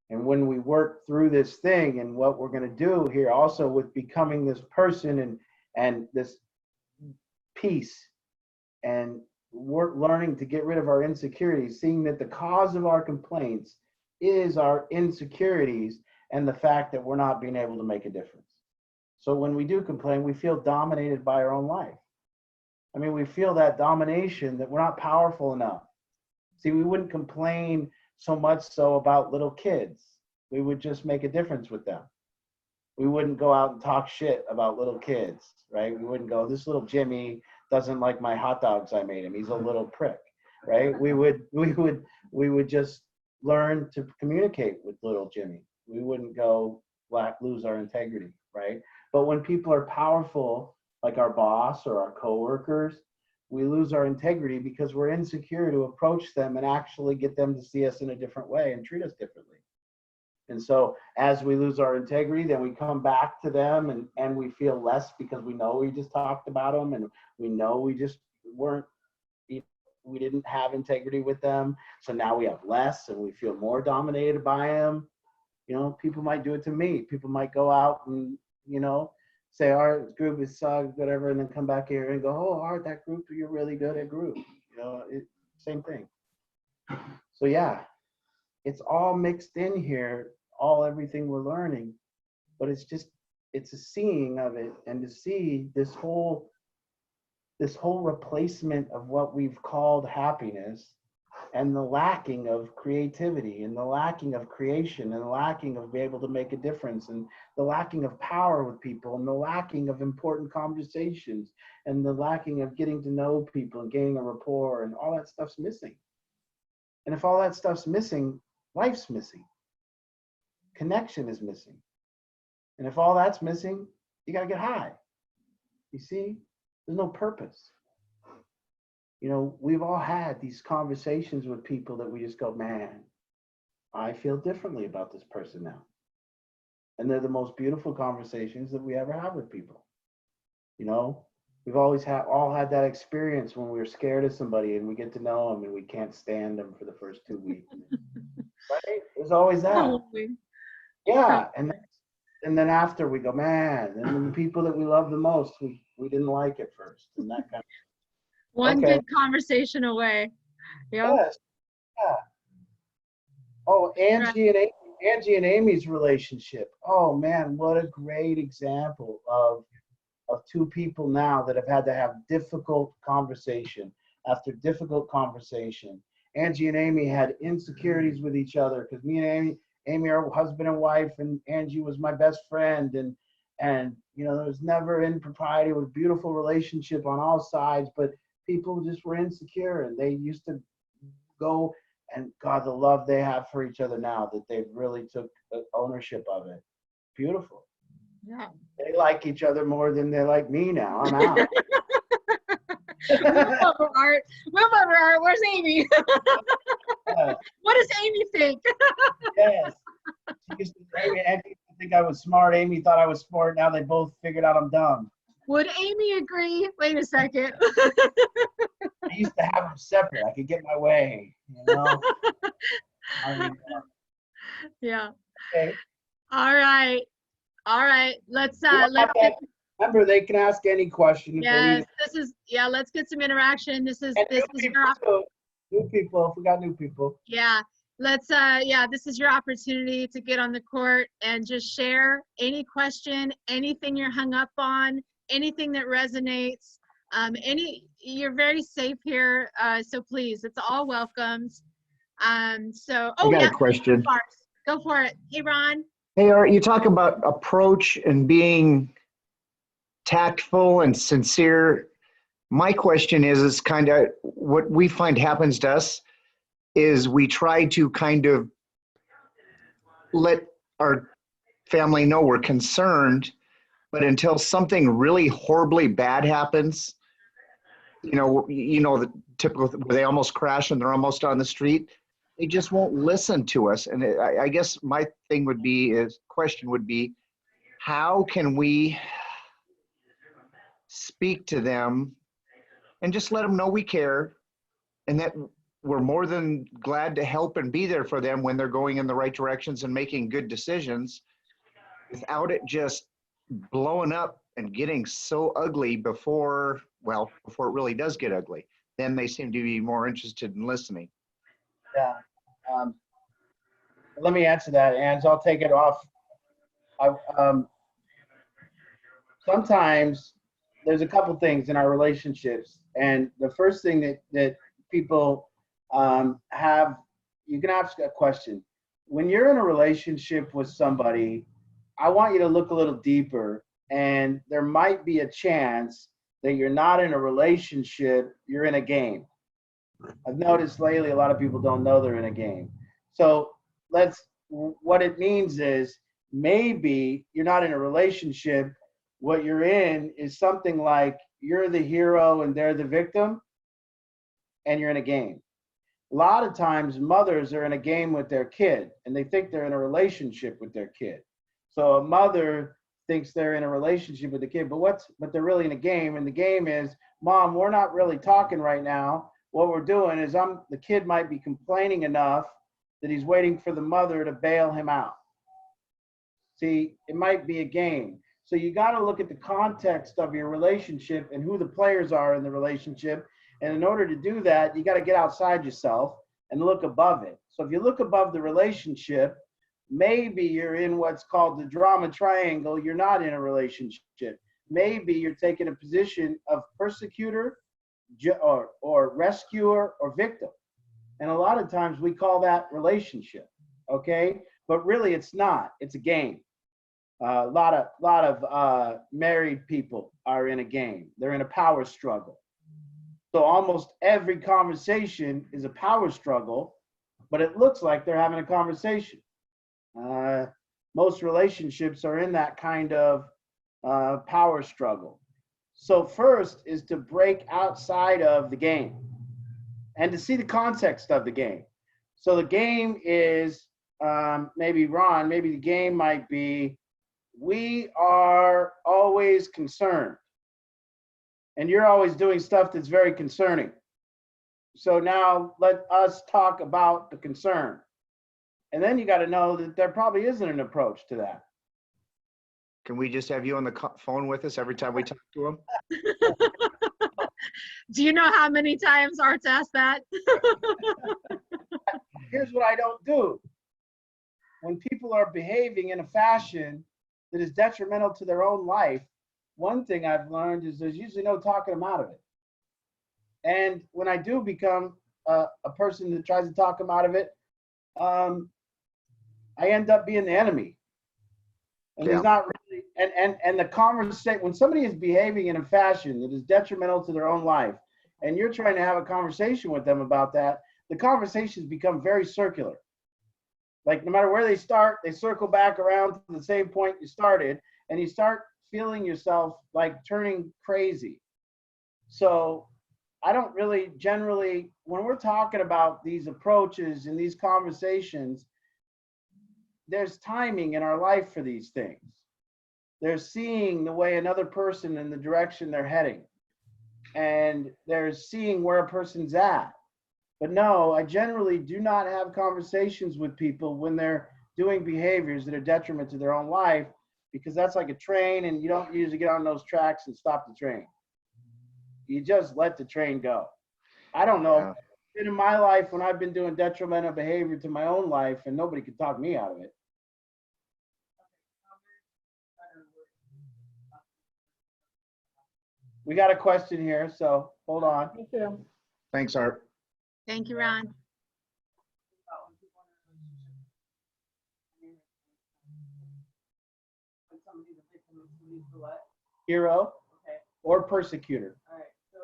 and when we work through this thing and what we're going to do here also with becoming this person and this peace and we're learning to get rid of our insecurities, seeing that the cause of our complaints is our insecurities and the fact that we're not being able to make a difference. So when we do complain, we feel dominated by our own life. I mean, we feel that domination that we're not powerful enough. See, we wouldn't complain so much so about little kids. We would just make a difference with them. We wouldn't go out and talk shit about little kids, right? We wouldn't go, "This little Jimmy doesn't like my hot dogs I made him. He's a little prick," right? We would just learn to communicate with little Jimmy. We wouldn't go lose our integrity, right? But when people are powerful, like our boss or our coworkers, we lose our integrity because we're insecure to approach them and actually get them to see us in a different way and treat us differently. And so as we lose our integrity, then we come back to them and we feel less because we know we just talked about them and we know we just we didn't have integrity with them. So now we have less and we feel more dominated by them. You know, people might do it to me. People might go out and, you know, say, "Art, group is sucked," whatever, and then come back here and go, "Oh, Art, that group, you're really good at group." You know, same thing. So yeah, it's all mixed in here. all everything we're learning, but it's a seeing of it, and to see this whole replacement of what we've called happiness, and the lacking of creativity, and the lacking of creation, and the lacking of being able to make a difference, and the lacking of power with people, and the lacking of important conversations, and the lacking of getting to know people and gaining a rapport, and all that stuff's missing. And if all that stuff's missing, life's missing. Connection is missing. And if all that's missing, you got to get high. You see, there's no purpose. You know, we've all had these conversations with people that we just go, man, I feel differently about this person now. And they're the most beautiful conversations that we ever have with people. You know, we've always all had that experience when we were scared of somebody and we get to know them and we can't stand them for the first 2 weeks. Right? There's always that. Probably. Yeah. And then after we go, man, and then the people that we love the most, we didn't like at first. And that kind of One Okay. good conversation away. Yep. Yes. Yeah. Oh, Angie and Amy's relationship. Oh man, what a great example of two people now that have had to have difficult conversation after difficult conversation. Angie and Amy had insecurities with each other because me and Amy are husband and wife, and Angie was my best friend, and you know, there was never impropriety. It was a beautiful relationship on all sides, but people just were insecure, and they used to go, and God, the love they have for each other now, that they've really took ownership of it. Beautiful. Yeah. They like each other more than they like me now. I'm out. Move over, Art. Move over, Art. Where's Amy? Yeah, What does Amy think? yes. She used to, Angie used to think I was smart. Amy thought I was smart. Now they both figured out I'm dumb. Would Amy agree? Wait a second. I used to have them separate. I could get my way, you know. I mean, Yeah. okay. All right. All right. Let's Remember, they can ask any question. If they yes, need let's get some interaction. This is And your new people, if we got new people. this is your opportunity to get on the court and just share any question, anything you're hung up on, anything that resonates. You're very safe here, so please, it's all welcomed. I got a question. Go for it. Hey, Ron. Hey, Art, you talk about approach and being tactful and sincere. My question is kind of what we find happens to us is we try to kind of let our family know we're concerned, but until something really horribly bad happens, you know the typical where they almost crash and they're almost on the street, they just won't listen to us. And I guess my question would be, how can we speak to them and just let them know we care and that we're more than glad to help and be there for them when they're going in the right directions and making good decisions without it just blowing up and getting so ugly before it really does get ugly. Then they seem to be more interested in listening. Yeah. Let me answer that, Ange. I'll take it off. Sometimes there's a couple things in our relationships, and the first thing that people have, you can ask a question. When you're in a relationship with somebody, I want you to look a little deeper, and there might be a chance that you're not in a relationship, you're in a game. I've noticed lately a lot of people don't know they're in a game. So what it means is maybe you're not in a relationship. What you're in is something like you're the hero and they're the victim, and you're in a game. A lot of times mothers are in a game with their kid and they think they're in a relationship with their kid. So a mother thinks they're in a relationship with the kid, but they're really in a game. And the game is, Mom, we're not really talking right now. What we're doing is the kid might be complaining enough that he's waiting for the mother to bail him out. See, it might be a game. So you got to look at the context of your relationship and who the players are in the relationship. And in order to do that, you got to get outside yourself and look above it. So if you look above the relationship, Maybe you're in what's called the drama triangle. You're not in a relationship. Maybe you're taking a position of persecutor or rescuer or victim. And a lot of times we call that relationship, okay? But really it's not. It's a game. A lot of married people are in a game. They're in a power struggle. So almost every conversation is a power struggle, but it looks like they're having a conversation. Most relationships are in that kind of power struggle. So first is to break outside of the game and to see the context of the game. So the game is, maybe Ron, maybe the game might be, we are always concerned. And you're always doing stuff that's very concerning. So now let us talk about the concern. And then you got to know that there probably isn't an approach to that. Can we just have you on the phone with us every time we talk to them? Do you know how many times Art's asked that? Here's what I don't do. When people are behaving in a fashion that is detrimental to their own life, one thing I've learned is there's usually no talking them out of it. And when I do become a person that tries to talk them out of it, I end up being the enemy. And there's not really, and the conversation, when somebody is behaving in a fashion that is detrimental to their own life, and you're trying to have a conversation with them about that, the conversations become very circular. Like no matter where they start, they circle back around to the same point you started, and you start feeling yourself like turning crazy. So I don't really generally, when we're talking about these approaches and these conversations, there's timing in our life for these things. They're seeing the way another person in the direction they're heading, and they're seeing where a person's at. But no, I generally do not have conversations with people when they're doing behaviors that are detriment to their own life, because that's like a train, and you don't usually get on those tracks and stop the train. You just let the train go. I don't know. Yeah. In my life, when I've been doing detrimental behavior to my own life, and nobody could talk me out of it. We got a question here, so hold on. Thanks, Art. Thank you, Ron. Hero or persecutor. All right, so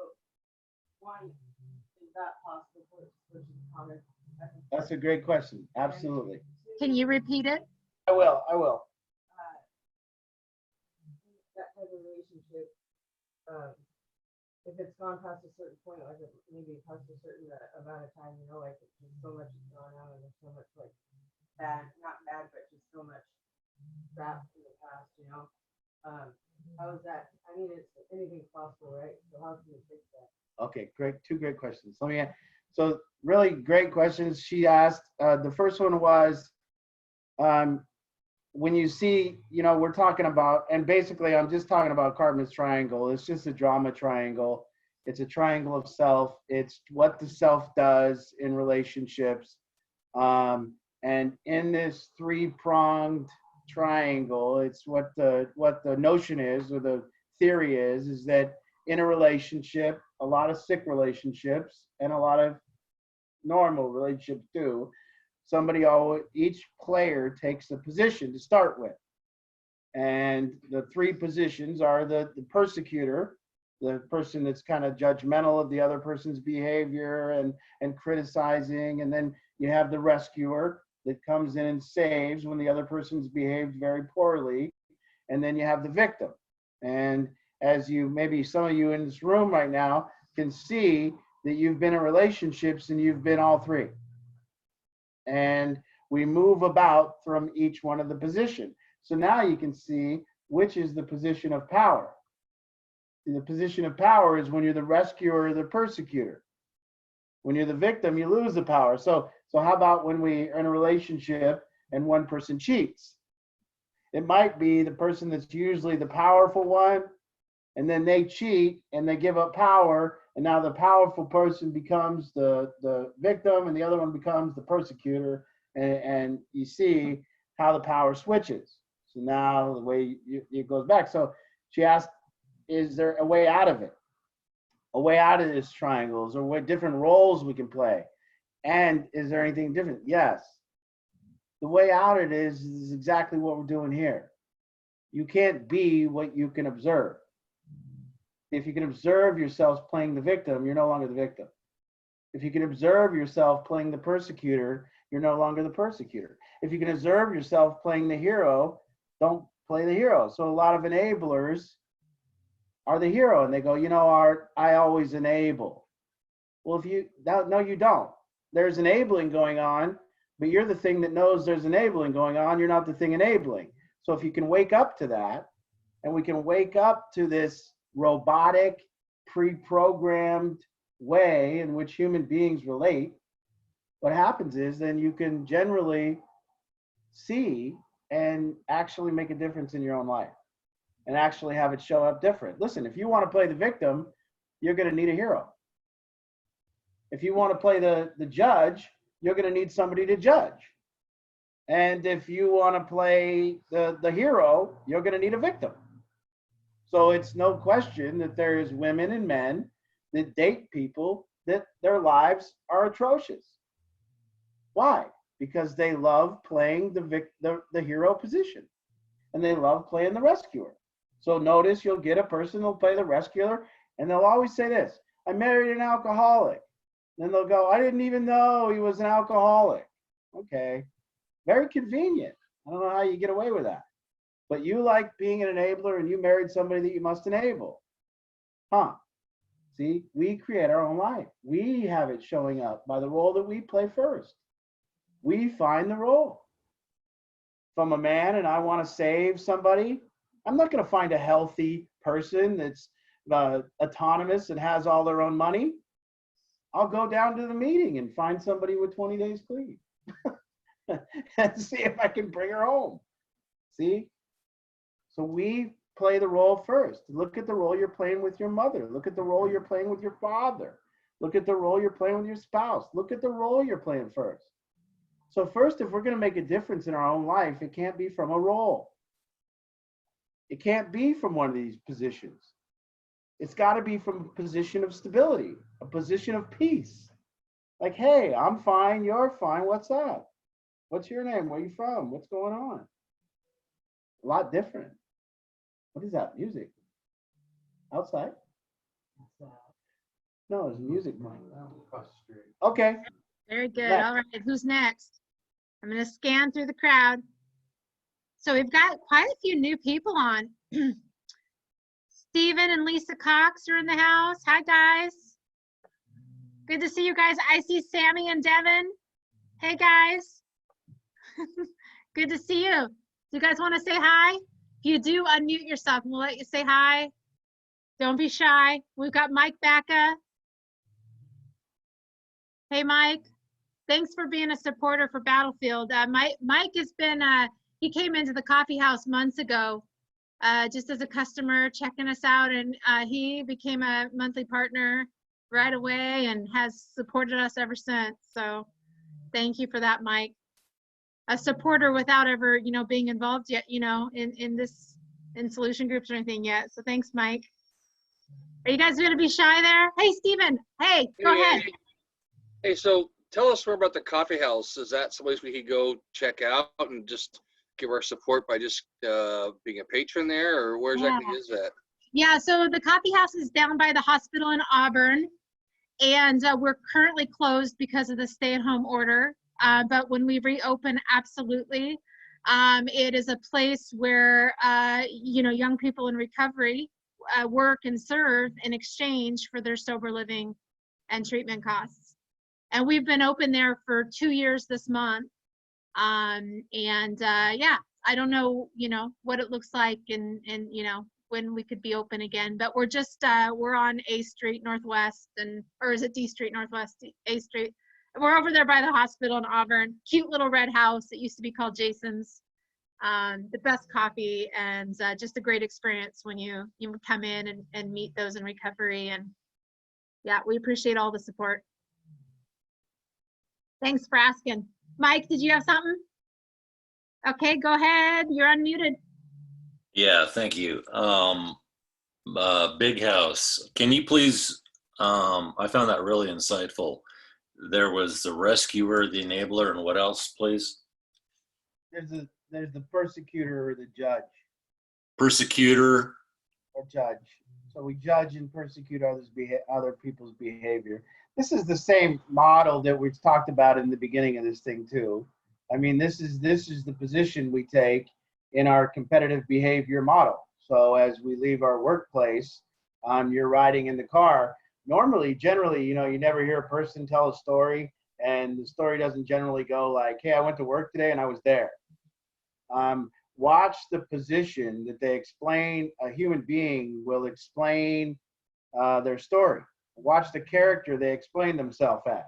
one, is that possible for switching comments? That's a great question. Absolutely. Can you repeat it? I will. That type of relationship, if it's gone past a certain point, like maybe past a certain amount of time, like there's so much is going on and there's so much like not bad, but just so much crap in the past, how is that? I mean, it's anything's possible, right? So how can you fix that? Okay, great. Two great questions. So really great questions she asked. The first one was, when you see, we're talking about, and basically I'm just talking about Cartman's triangle. It's just a drama triangle. It's a triangle of self. It's what the self does in relationships. And in this three-pronged triangle, it's what the notion is, or the theory is that in a relationship, a lot of sick relationships and a lot of normal relationships too, each player takes a position to start with. And the three positions are the persecutor, the person that's kind of judgmental of the other person's behavior and criticizing. And then you have the rescuer that comes in and saves when the other person's behaved very poorly. And then you have the victim. And as maybe some of you in this room right now can see that you've been in relationships and you've been all three. And we move about from each one of the position. So now you can see which is the position of power. The position of power is when you're the rescuer or the persecutor. When you're the victim, you lose the power. So how about when we are in a relationship and one person cheats? It might be the person that's usually the powerful one, and then they cheat and they give up power, and now the powerful person becomes the victim and the other one becomes the persecutor. And you see how the power switches. So now the way it goes back. So she asked, is there a way out of it? A way out of this triangles, or what different roles we can play? And is there anything different? Yes. The way out it is exactly what we're doing here. You can't be what you can observe. If you can observe yourself playing the victim, you're no longer the victim. If you can observe yourself playing the persecutor, you're no longer the persecutor. If you can observe yourself playing the hero, don't play the hero. So a lot of enablers are the hero, and they go, you know, Art, I always enable. Well, no, you don't. There's enabling going on, but you're the thing that knows there's enabling going on. You're not the thing enabling. So if you can wake up to that, and we can wake up to this robotic, pre-programmed way in which human beings relate, what happens is then you can generally see and actually make a difference in your own life and actually have it show up different. Listen, if you want to play the victim, you're going to need a hero. If you want to play the judge, you're going to need somebody to judge. And if you want to play the hero, you're going to need a victim. So it's no question that there is women and men that date people that their lives are atrocious. Why? Because they love playing the hero position, and they love playing the rescuer. So notice you'll get a person who'll play the rescuer, and they'll always say this: I married an alcoholic. Then they'll go, I didn't even know he was an alcoholic. Okay, very convenient. I don't know how you get away with that. But you like being an enabler, and you married somebody that you must enable. Huh? See, we create our own life. We have it showing up by the role that we play first. We find the role. If I'm a man and I want to save somebody, I'm not going to find a healthy person that's autonomous and has all their own money. I'll go down to the meeting and find somebody with 20 days leave and see if I can bring her home. See? So we play the role first. Look at the role you're playing with your mother. Look at the role you're playing with your father. Look at the role you're playing with your spouse. Look at the role you're playing first. So first, if we're going to make a difference in our own life, it can't be from a role. It can't be from one of these positions. It's got to be from a position of stability, a position of peace. Like, hey, I'm fine, you're fine, what's up? What's your name? Where are you from? What's going on? A lot different. What is that? Music? Outside? No, there's music playing. Across the street. Okay. Very good. Next. All right, who's next? I'm going to scan through the crowd. So we've got quite a few new people on. Stephen and Lisa Cox are in the house. Hi, guys. Good to see you guys. I see Sammy and Devin. Hey, guys. Good to see you. Do you guys want to say hi? If you do, unmute yourself and we'll let you say hi. Don't be shy. We've got Mike Bacca. Hey, Mike. Thanks for being a supporter for Battlefield. Mike has been, he came into the coffee house months ago, just as a customer checking us out, and he became a monthly partner right away and has supported us ever since. So thank you for that, Mike. A supporter without ever, being involved yet, in solution groups or anything yet. So thanks, Mike. Are you guys gonna be shy there? Hey, Steven, hey, go ahead. Hey, so tell us more about the coffee house. Is that someplace we could go check out and just give our support by just being a patron there, or where exactly is that? Yeah, so the coffee house is down by the hospital in Auburn, and we're currently closed because of the stay-at-home order. But when we reopen, absolutely. It is a place where, young people in recovery work and serve in exchange for their sober living and treatment costs. And we've been open there for 2 years this month. Yeah, I don't know, what it looks like and when we could be open again, but we're just, we're on A Street Northwest or is it D Street Northwest, A Street. We're over there by the hospital in Auburn, cute little red house. It used to be called Jason's. The best coffee and just a great experience when you come in and meet those in recovery. And yeah, we appreciate all the support. Thanks for asking. Mike, did you have something? Okay, go ahead. You're unmuted. Yeah, thank you. Big House. Can you please, I found that really insightful. There was the rescuer, the enabler, and what else, please? There's the persecutor or the judge. Persecutor. Or judge. So we judge and persecute other people's behavior. This is the same model that we've talked about in the beginning of this thing too. I mean, this is the position we take in our competitive behavior model. So as we leave our workplace, you're riding in the car. Normally, generally, you never hear a person tell a story, and the story doesn't generally go like, "Hey, I went to work today and I was there." Watch the position that they explain. A human being will explain their story. Watch the character they explain themselves as.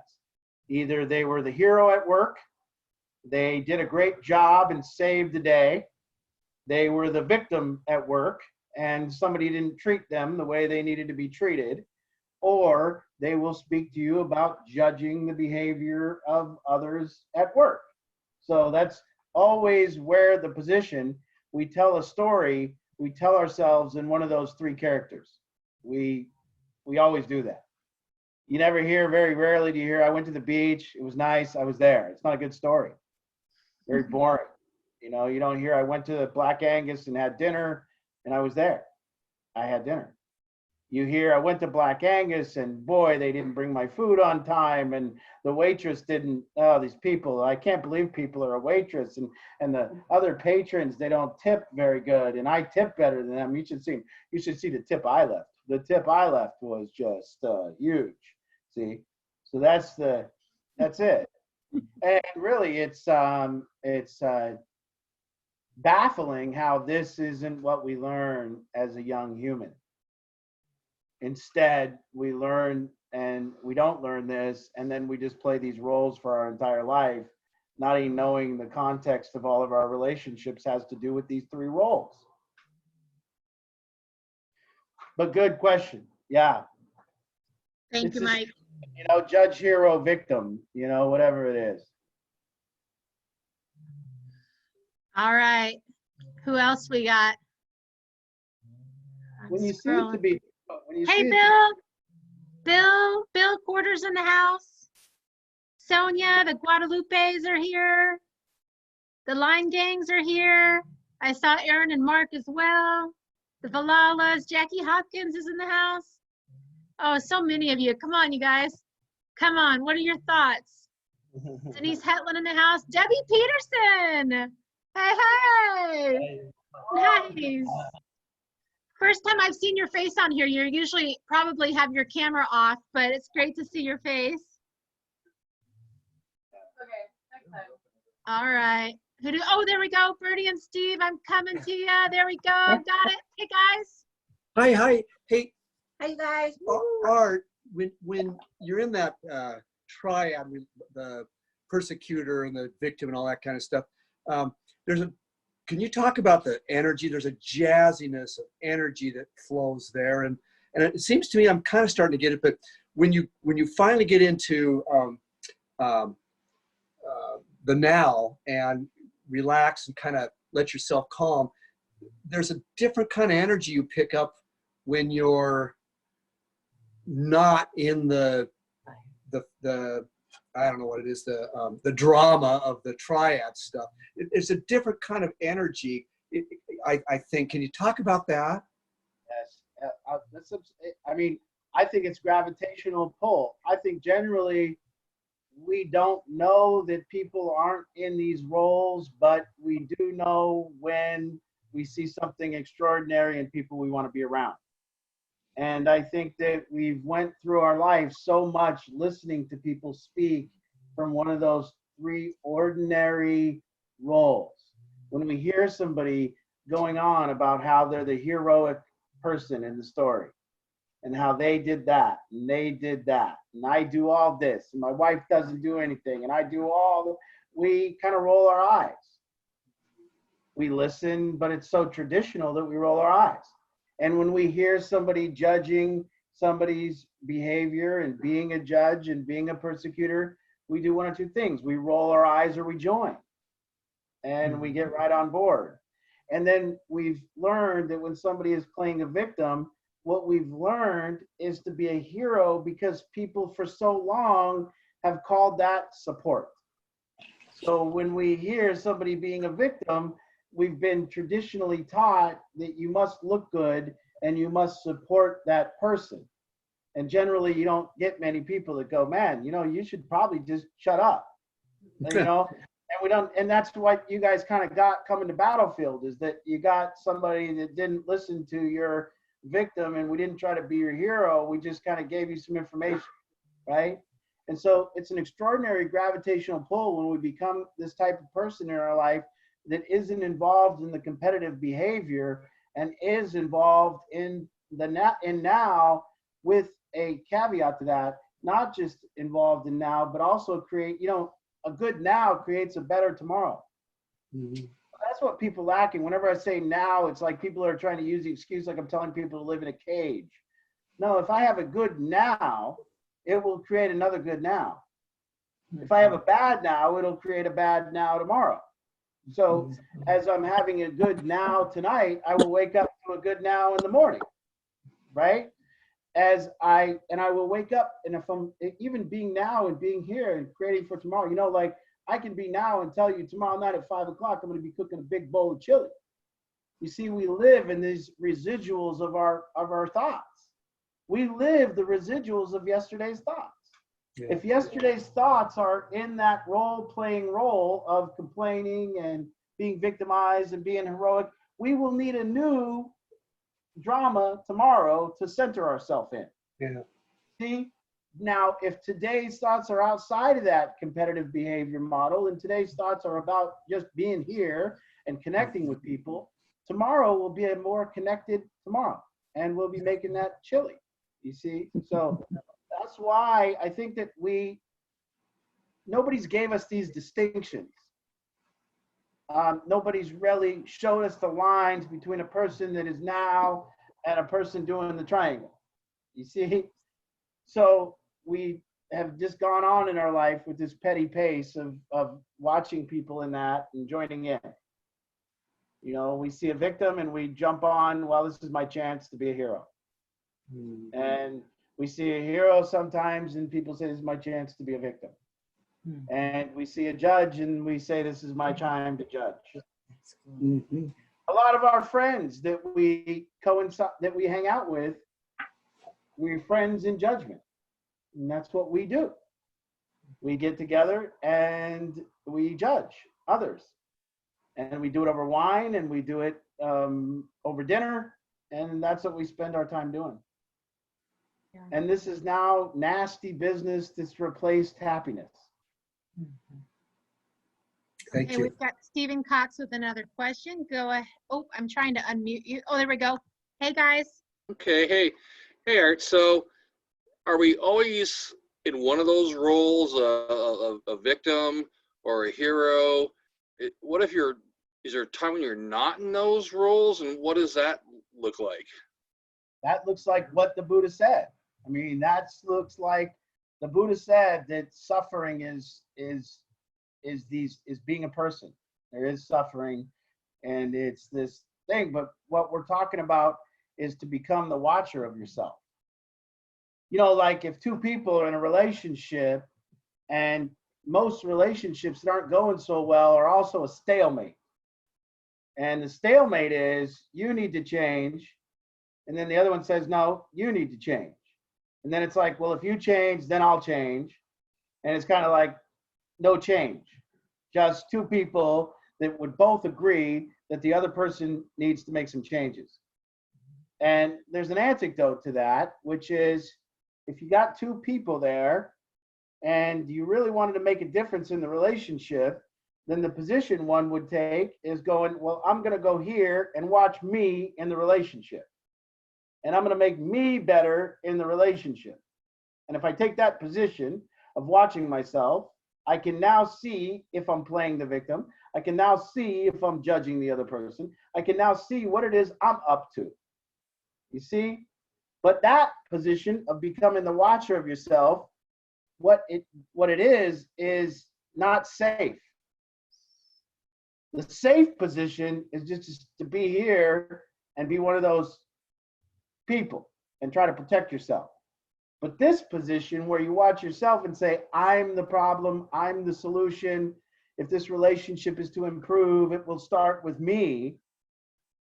Either they were the hero at work, they did a great job and saved the day, they were the victim at work and somebody didn't treat them the way they needed to be treated, or they will speak to you about judging the behavior of others at work. So that's always where the position. We tell a story, we tell ourselves in one of those three characters. We always do that. You never hear, very rarely do you hear, "I went to the beach, it was nice, I was there." It's not a good story. Very boring. You don't hear, "I went to Black Angus and had dinner and I was there. I had dinner." You hear, "I went to Black Angus and boy, they didn't bring my food on time and the waitress didn't, oh, these people, I can't believe people are a waitress, and the other patrons, they don't tip very good and I tip better than them." You should see the tip I left. The tip I left was just huge. See? So that's it. And really it's baffling how this isn't what we learn as a young human. Instead, we learn, and we don't learn this, and then we just play these roles for our entire life, not even knowing the context of all of our relationships has to do with these three roles. But good question. Yeah. Thank It's you, just, Mike. judge, hero, victim, whatever it is. All right. Who else we got? I'm When you see it to scrolling. be, Hey, Bill Quarters in the house. Sonia, the Guadalupes are here. The Line Gangs are here. I saw Aaron and Mark as well. The Valalas, Jackie Hopkins is in the house. Oh, so many of you. Come on, you guys. Come on. What are your thoughts? Denise Hetland in the house. Debbie Peterson. Hey. Nice. First time I've seen your face on here. You usually probably have your camera off, but it's great to see your face. Okay, next time. All right. Oh, there we go. Bertie and Steve, I'm coming to you. There we go. Got it. Hey, guys. Hi. Hey, Hey, guys. Art, when you're in that triad with the persecutor and the victim and all that kind of stuff, can you talk about the energy? There's a jazziness of energy that flows there, and it seems to me, I'm kind of starting to get it. But when you finally get into the now and relax and kind of let yourself calm, there's a different kind of energy you pick up when you're not in the I don't know what it is, the drama of the triad stuff. It's a different kind of energy, I think. Can you talk about that? Yes. I think it's gravitational pull. I think generally we don't know that people aren't in these roles, but we do know when we see something extraordinary in people we want to be around. And I think that we've went through our life so much listening to people speak from one of those three ordinary roles. When we hear somebody going on about how they're the heroic person in the story and how they did that and they did that and I do all this and my wife doesn't do anything and I do we kind of roll our eyes. We listen, but it's so traditional that we roll our eyes. And when we hear somebody judging somebody's behavior and being a judge and being a persecutor, we do one or two things. We roll our eyes or we join. and we get right on board. And then we've learned that when somebody is playing a victim, what we've learned is to be a hero because people for so long have called that support. So when we hear somebody being a victim, we've been traditionally taught that you must look good and you must support that person. And generally, you don't get many people that go, man, you should probably just shut up. And we don't, and that's what you guys kind of got coming to Battlefield, is that you got somebody that didn't listen to your victim, and we didn't try to be your hero. We just kind of gave you some information, right? And so it's an extraordinary gravitational pull when we become this type of person in our life that isn't involved in the competitive behavior and is involved in the now, with a caveat to that, not just involved in now, but also create, a good now creates a better tomorrow. Mhm. That's what people lacking. Whenever I say now, it's like people are trying to use the excuse like I'm telling people to live in a cage. No, if I have a good now, it will create another good now. If I have a bad now, it'll create a bad now tomorrow. So as I'm having a good now tonight, I will wake up to a good now in the morning, right? I will wake up, and if I'm even being now and being here and creating for tomorrow, like I can be now and tell you tomorrow night at 5 o'clock, I'm going to be cooking a big bowl of chili. You see, we live in these residuals of our thoughts. We live the residuals of yesterday's thoughts. Yeah. If yesterday's thoughts are in that role-playing role of complaining and being victimized and being heroic, we will need a new drama tomorrow to center ourselves in. Yeah. See, now if today's thoughts are outside of that competitive behavior model, and today's thoughts are about just being here and connecting with people, tomorrow will be a more connected tomorrow, and we'll be making that chili. You see, so that's why I think that nobody's gave us these distinctions. Nobody's really showed us the lines between a person that is now and a person doing the triangle. You see? So we have just gone on in our life with this petty pace of watching people in that and joining in. We see a victim and we jump on, well, this is my chance to be a hero. Mhm. And we see a hero sometimes and people say, this is my chance to be a victim. And we see a judge and we say, this is my time to judge. Mhm. A lot of our friends that we hang out with, we're friends in judgment. And that's what we do. We get together and we judge others. And we do it over wine, and we do it over dinner. And that's what we spend our time doing. Yeah. And this is now nasty business that's replaced happiness. Thank Okay, you. we've got Stephen Cox with another question. Go ahead. Oh, I'm trying to unmute you. Oh, there we go. Hey, guys. Okay, hey, Art. So, are we always in one of those roles, a victim or a hero? What if is there a time when you're not in those roles, and what does that look like? That looks like what the Buddha said. I mean, that looks like the Buddha said that suffering is being a person. There is suffering, and it's this thing. But what we're talking about is to become the watcher of yourself. Like if two people are in a relationship, and most relationships that aren't going so well are also a stalemate. And the stalemate is you need to change. And then the other one says, no, you need to change. And then it's like, well, if you change, then I'll change. And it's kind of like no change. Just two people that would both agree that the other person needs to make some changes. And there's an antidote to that, which is if you got two people there and you really wanted to make a difference in the relationship, then the position one would take is going, well, I'm going to go here and watch me in the relationship. And I'm going to make me better in the relationship. And if I take that position of watching myself, I can now see if I'm playing the victim. I can now see if I'm judging the other person. I can now see what it is I'm up to. You see? But that position of becoming the watcher of yourself, what it is not safe. The safe position is just to be here and be one of those people and try to protect yourself. But this position where you watch yourself and say, I'm the problem, I'm the solution. If this relationship is to improve, it will start with me.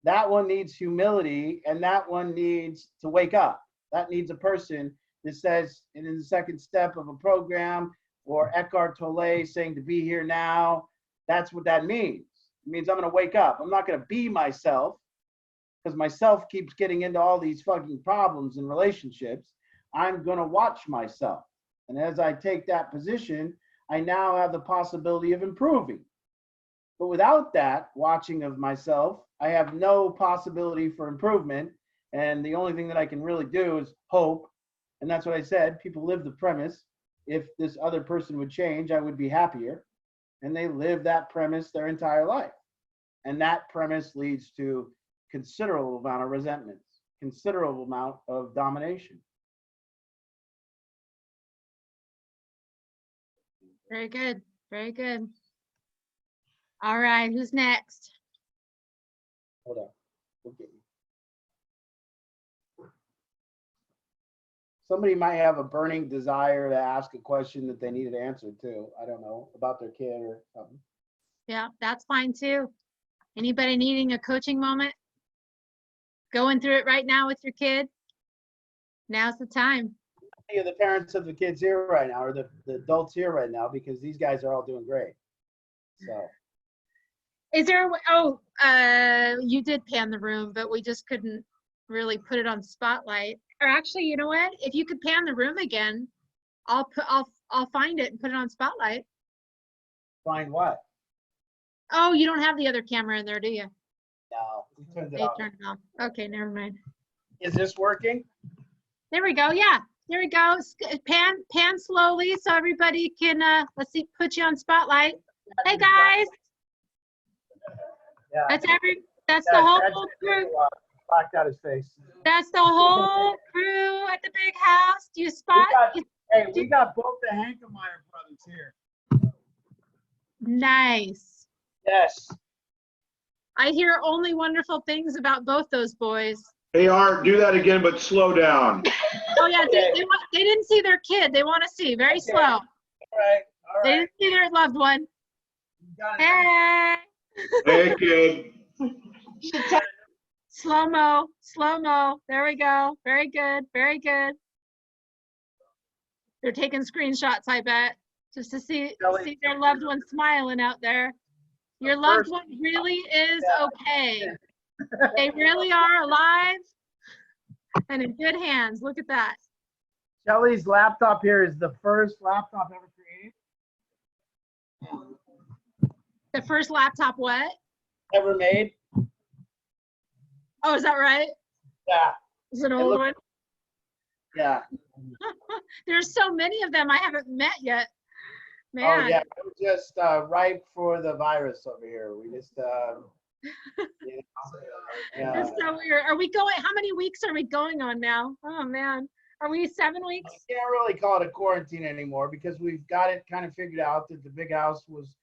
That one needs humility, and that one needs to wake up. That needs a person that says, and in the second step of a program, or Eckhart Tolle saying to be here now, that's what that means. It means I'm gonna wake up. I'm not gonna be myself, because myself keeps getting into all these fucking problems in relationships. I'm gonna watch myself. And as I take that position, I now have the possibility of improving. But without that watching of myself, I have no possibility for improvement. And the only thing that I can really do is hope. And that's what I said. People live the premise. If this other person would change, I would be happier. And they live that premise their entire life. And that premise leads to considerable amount of resentments, considerable amount of domination. Very good. Very good. All right, who's next? Hold on. We'll get you. Somebody might have a burning desire to ask a question that they needed answered too. I don't know, about their kid or something. Yeah, that's fine too. Anybody needing a coaching moment? Going through it right now with your kid? Now's the time. Any of the parents of the kids here right now, or the adults here right now, because these guys are all doing great. So. Is there, oh, you did pan the room, but we just couldn't really put it on spotlight. Or actually, you know what? If you could pan the room again, I'll find it and put it on spotlight. Find what? Oh, you don't have the other camera in there, do you? No, we turned it They off. turned it off. Okay, never mind. Is this working? There we go. Yeah, there we go. Pan slowly so everybody can, let's see, put you on spotlight. Hey, guys. Yeah. That's the whole crew. Blacked out his face. That's the whole crew at the big house. Do you spot? Hey, we got both the Hankemeyer brothers here. Nice. Yes. I hear only wonderful things about both those boys. Hey, Art, do that again, but slow down. Oh yeah, they didn't see their kid. They want to see. Very slow. All right. All They right. didn't see their loved one. You got it. Hey. Hey, kid. Slow-mo, slow-mo. There we go. Very good, very good. They're taking screenshots, I bet, just to see their loved one smiling out there. Your loved one really is okay. They really are alive and in good hands. Look at that. Shelly's laptop here is the first laptop ever created. The first laptop what? Ever made. Oh, is that right? Yeah. Is it an old one? Yeah. There's so many of them I haven't met yet. Man. Oh yeah, we're just ripe for the virus over here. We just yeah. That's so weird. Are we going, how many weeks are we going on now? Oh man. Are we 7 weeks? I can't really call it a quarantine anymore because we've got it kind of figured out that the big house was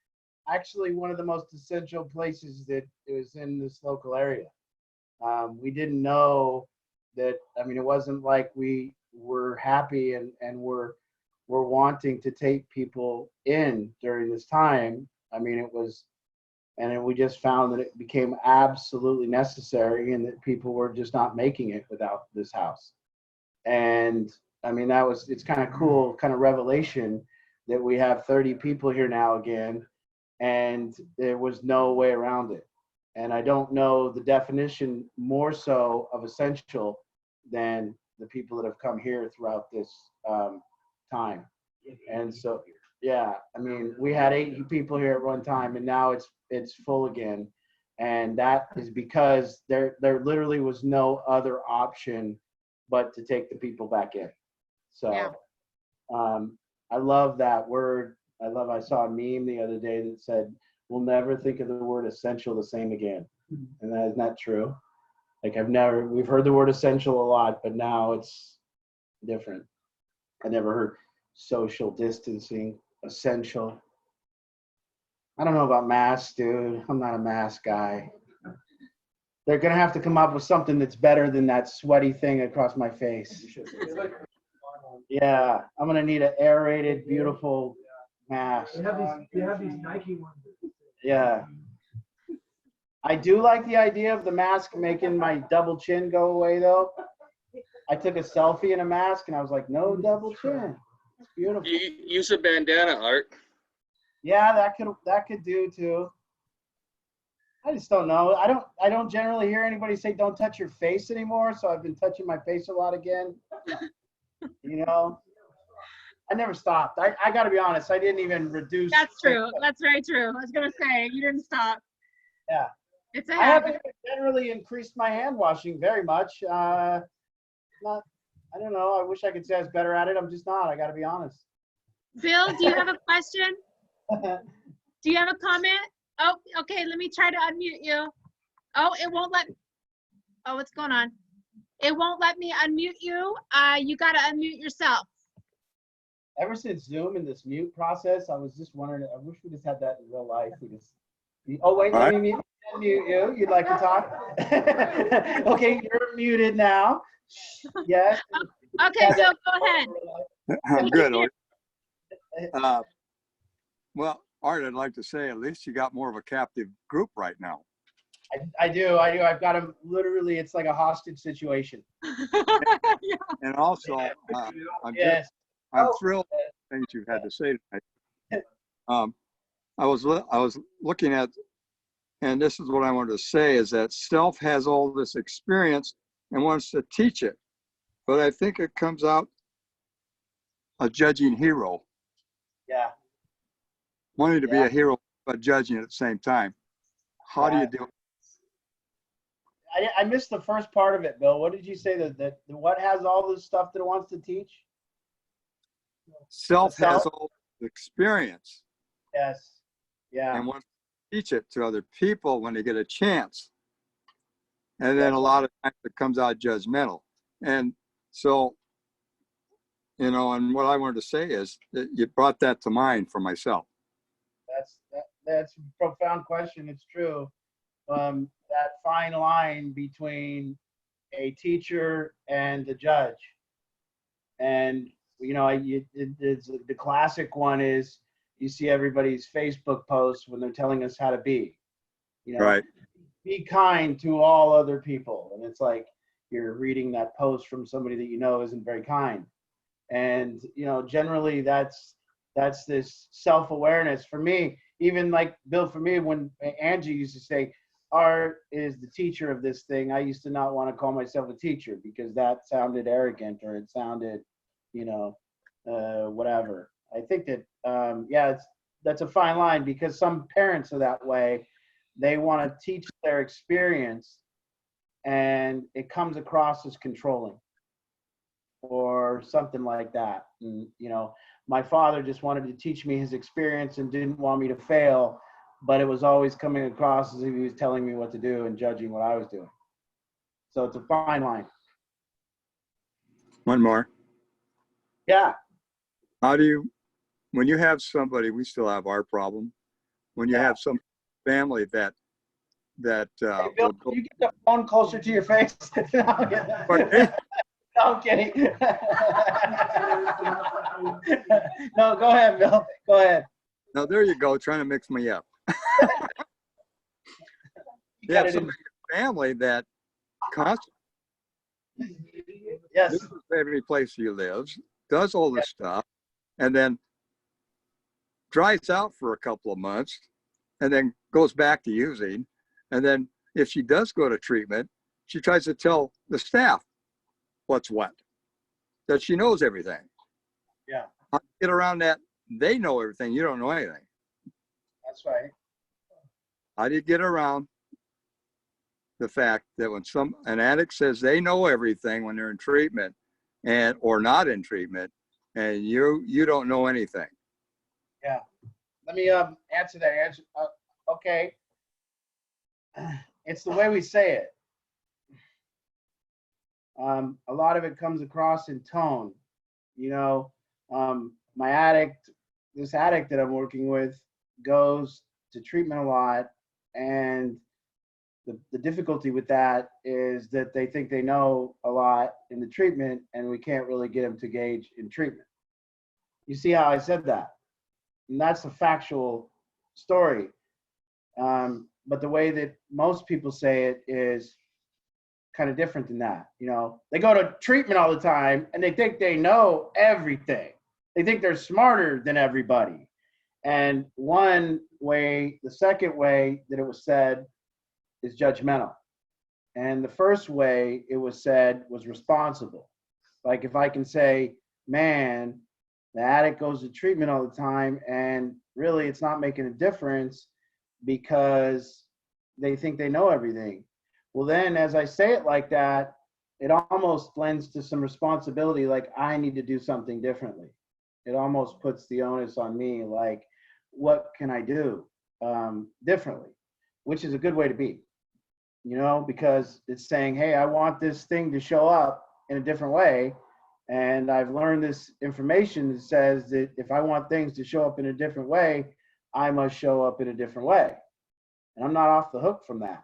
actually one of the most essential places that was in this local area. We didn't know that, I mean, it wasn't like we were happy and we're wanting to take people in during this time. I mean, it was, and then we just found that it became absolutely necessary and that people were just not making it without this house. And I mean, it's kind of cool, kind of revelation that we have 30 people here now again, and there was no way around it. And I don't know the definition more so of essential than the people that have come here throughout this time. And so, yeah, I mean, we had 80 people here at one time, and now it's full again. And that is because there literally was no other option but to take the people back in. So Yeah. I love that word. I saw a meme the other day that said, we'll never think of the word essential the same again. And isn't that true? Like we've heard the word essential a lot, but now it's different. I never heard social distancing, essential. I don't know about masks, dude. I'm not a mask guy. They're gonna have to come up with something that's better than that sweaty thing across my face. Yeah, I'm gonna need an aerated, beautiful mask. They have these Nike ones. Yeah. I do like the idea of the mask making my double chin go away, though. I took a selfie in a mask, and I was like, "No double chin." It's beautiful. You use a bandana, Art. Yeah, that could do too. I just don't know. I don't generally hear anybody say don't touch your face anymore, so I've been touching my face a lot again. You know, I never stopped. I got to be honest. I didn't even reduce. That's true. That's very true. I was gonna say, you didn't stop. Yeah. It's a I haven't habit. generally increased my hand washing very much. Not. I don't know. I wish I could say I was better at it. I'm just not. I got to be honest. Bill, do you have a question? Do you have a comment? Oh, okay, let me try to unmute you. Oh, it won't let, oh, what's going on? It won't let me unmute you. You gotta unmute yourself. Ever since Zoom and this mute process, I was just wondering. I wish we just had that in real life. Oh wait, let me unmute you. You'd like to talk? Okay, you're muted now. Yes. Okay, Bill, go ahead. I'm good. Well, Art, I'd like to say at least you got more of a captive group right now. I do. I've got him literally. It's like a hostage situation. And also, Yes. I'm thrilled with the things you've had to say tonight. I was looking at, and this is what I wanted to say, is that Self has all this experience and wants to teach it. But I think it comes out a judging hero, Yeah. wanting to be a hero, but judging at the same time. How do you do it? I missed the first part of it, Bill. What did you say that what has all this stuff that it wants to teach? Self Self? has all the experience Yes. Yeah. and wants to teach it to other people when they get a chance. And then a lot of times it comes out judgmental. And so, you know, and what I wanted to say is that you brought that to mind for myself. That's a profound question. It's true. That fine line between a teacher and the judge. And, you know, the classic one is you see everybody's Facebook posts when they're telling us how to be. You know, Right. be kind to all other people. And it's like you're reading that post from somebody that you know isn't very kind. And, you know, generally that's this self-awareness for me. Even like Bill, for me, when Angie used to say, Art is the teacher of this thing, I used to not want to call myself a teacher because that sounded arrogant or it sounded, you know, whatever. I think that, that's a fine line because some parents are that way. They want to teach their experience and it comes across as controlling or something like that. And, you know, my father just wanted to teach me his experience and didn't want me to fail, but it was always coming across as if he was telling me what to do and judging what I was doing. So it's a fine line. One more. Yeah. How do you, when you have somebody, we still have our problem. When you have some family that Hey, Bill, can you get the phone closer to your face? No, I'm kidding. No, go ahead, Bill. Go ahead. Now there you go, trying to mix me up. You have somebody in your family that constantly, Yes. this is every place he lives, does all this stuff, and then dries out for a couple of months, and then goes back to using. And then if she does go to treatment, she tries to tell the staff what's what, that she knows everything. Yeah. How do you get around that? They know everything. You don't know anything. That's right. How do you get around the fact that when an addict says they know everything when they're in treatment and or not in treatment, and you don't know anything? Yeah. Let me answer that. Okay. It's the way we say it. A lot of it comes across in tone. You know, this addict that I'm working with goes to treatment a lot, and the difficulty with that is that they think they know a lot in the treatment, and we can't really get them to engage in treatment. You see how I said that? And that's a factual story. But the way that most people say it is kind of different than that. You know, they go to treatment all the time and they think they know everything. They think they're smarter than everybody. And one way, the second way that it was said is judgmental. And the first way it was said was responsible. Like if I can say, man, the addict goes to treatment all the time and really it's not making a difference because they think they know everything. Well, then as I say it like that, it almost lends to some responsibility, like I need to do something differently. It almost puts the onus on me, like, what can I do differently? Which is a good way to be, you know, because it's saying, hey, I want this thing to show up in a different way. And I've learned this information that says that if I want things to show up in a different way, I must show up in a different way. And I'm not off the hook from that.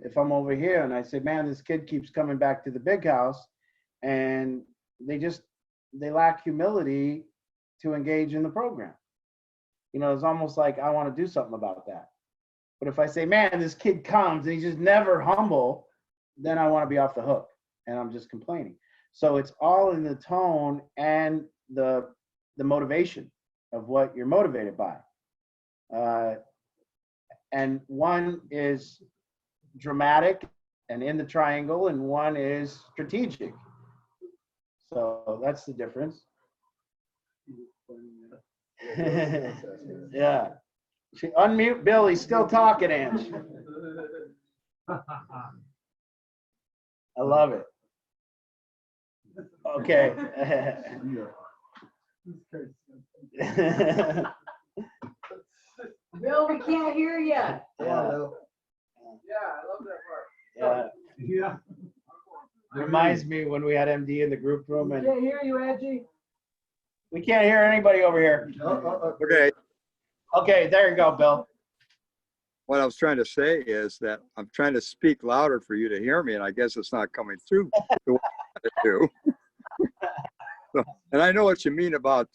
If I'm over here and I say, man, this kid keeps coming back to the big house, and they lack humility to engage in the program. You know, it's almost like I want to do something about that. But if I say, man, this kid comes and he's just never humble, then I want to be off the hook and I'm just complaining. So it's all in the tone and the motivation of what you're motivated by. And one is dramatic and in the triangle, and one is strategic. So that's the difference. Yeah. Unmute Bill, he's still talking, Ange. I love it. Okay. Bill, we can't hear you. Yeah. Yeah, I love that part. Yeah. Reminds me when we had MD in the group room, We and can't hear you, Angie. we can't hear anybody over here. Okay, Okay, there you go, Bill. what I was trying to say is that I'm trying to speak louder for you to hear me, and I guess it's not coming through the way I do. So, and I know what you mean about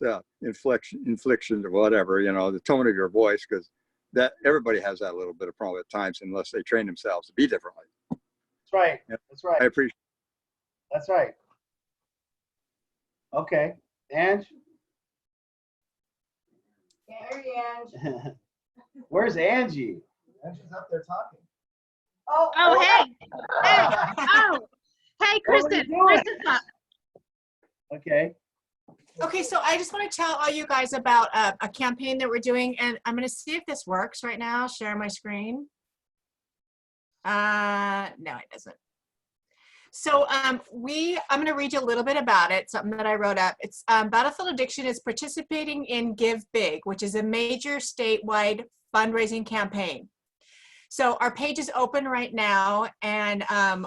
inflections or whatever, you know, the tone of your voice, because that everybody has that little bit of problem at times unless they train themselves to be differently. That's right. Yeah. That's right. I appreciate That's right. Okay, Ange? Can't hear you, Ange. Where's Angie? Angie's up there talking. Oh, Oh, hey, hey, What were you Kristen, doing? Kristen's up. Okay. Okay, so I just want to tell all you guys about a campaign that we're doing, and I'm going to see if this works right now. Share my screen. No, it doesn't. So I'm going to read you a little bit about it, something that I wrote up. It's Battlefield Addiction is participating in Give Big, which is a major statewide fundraising campaign. So our page is open right now, and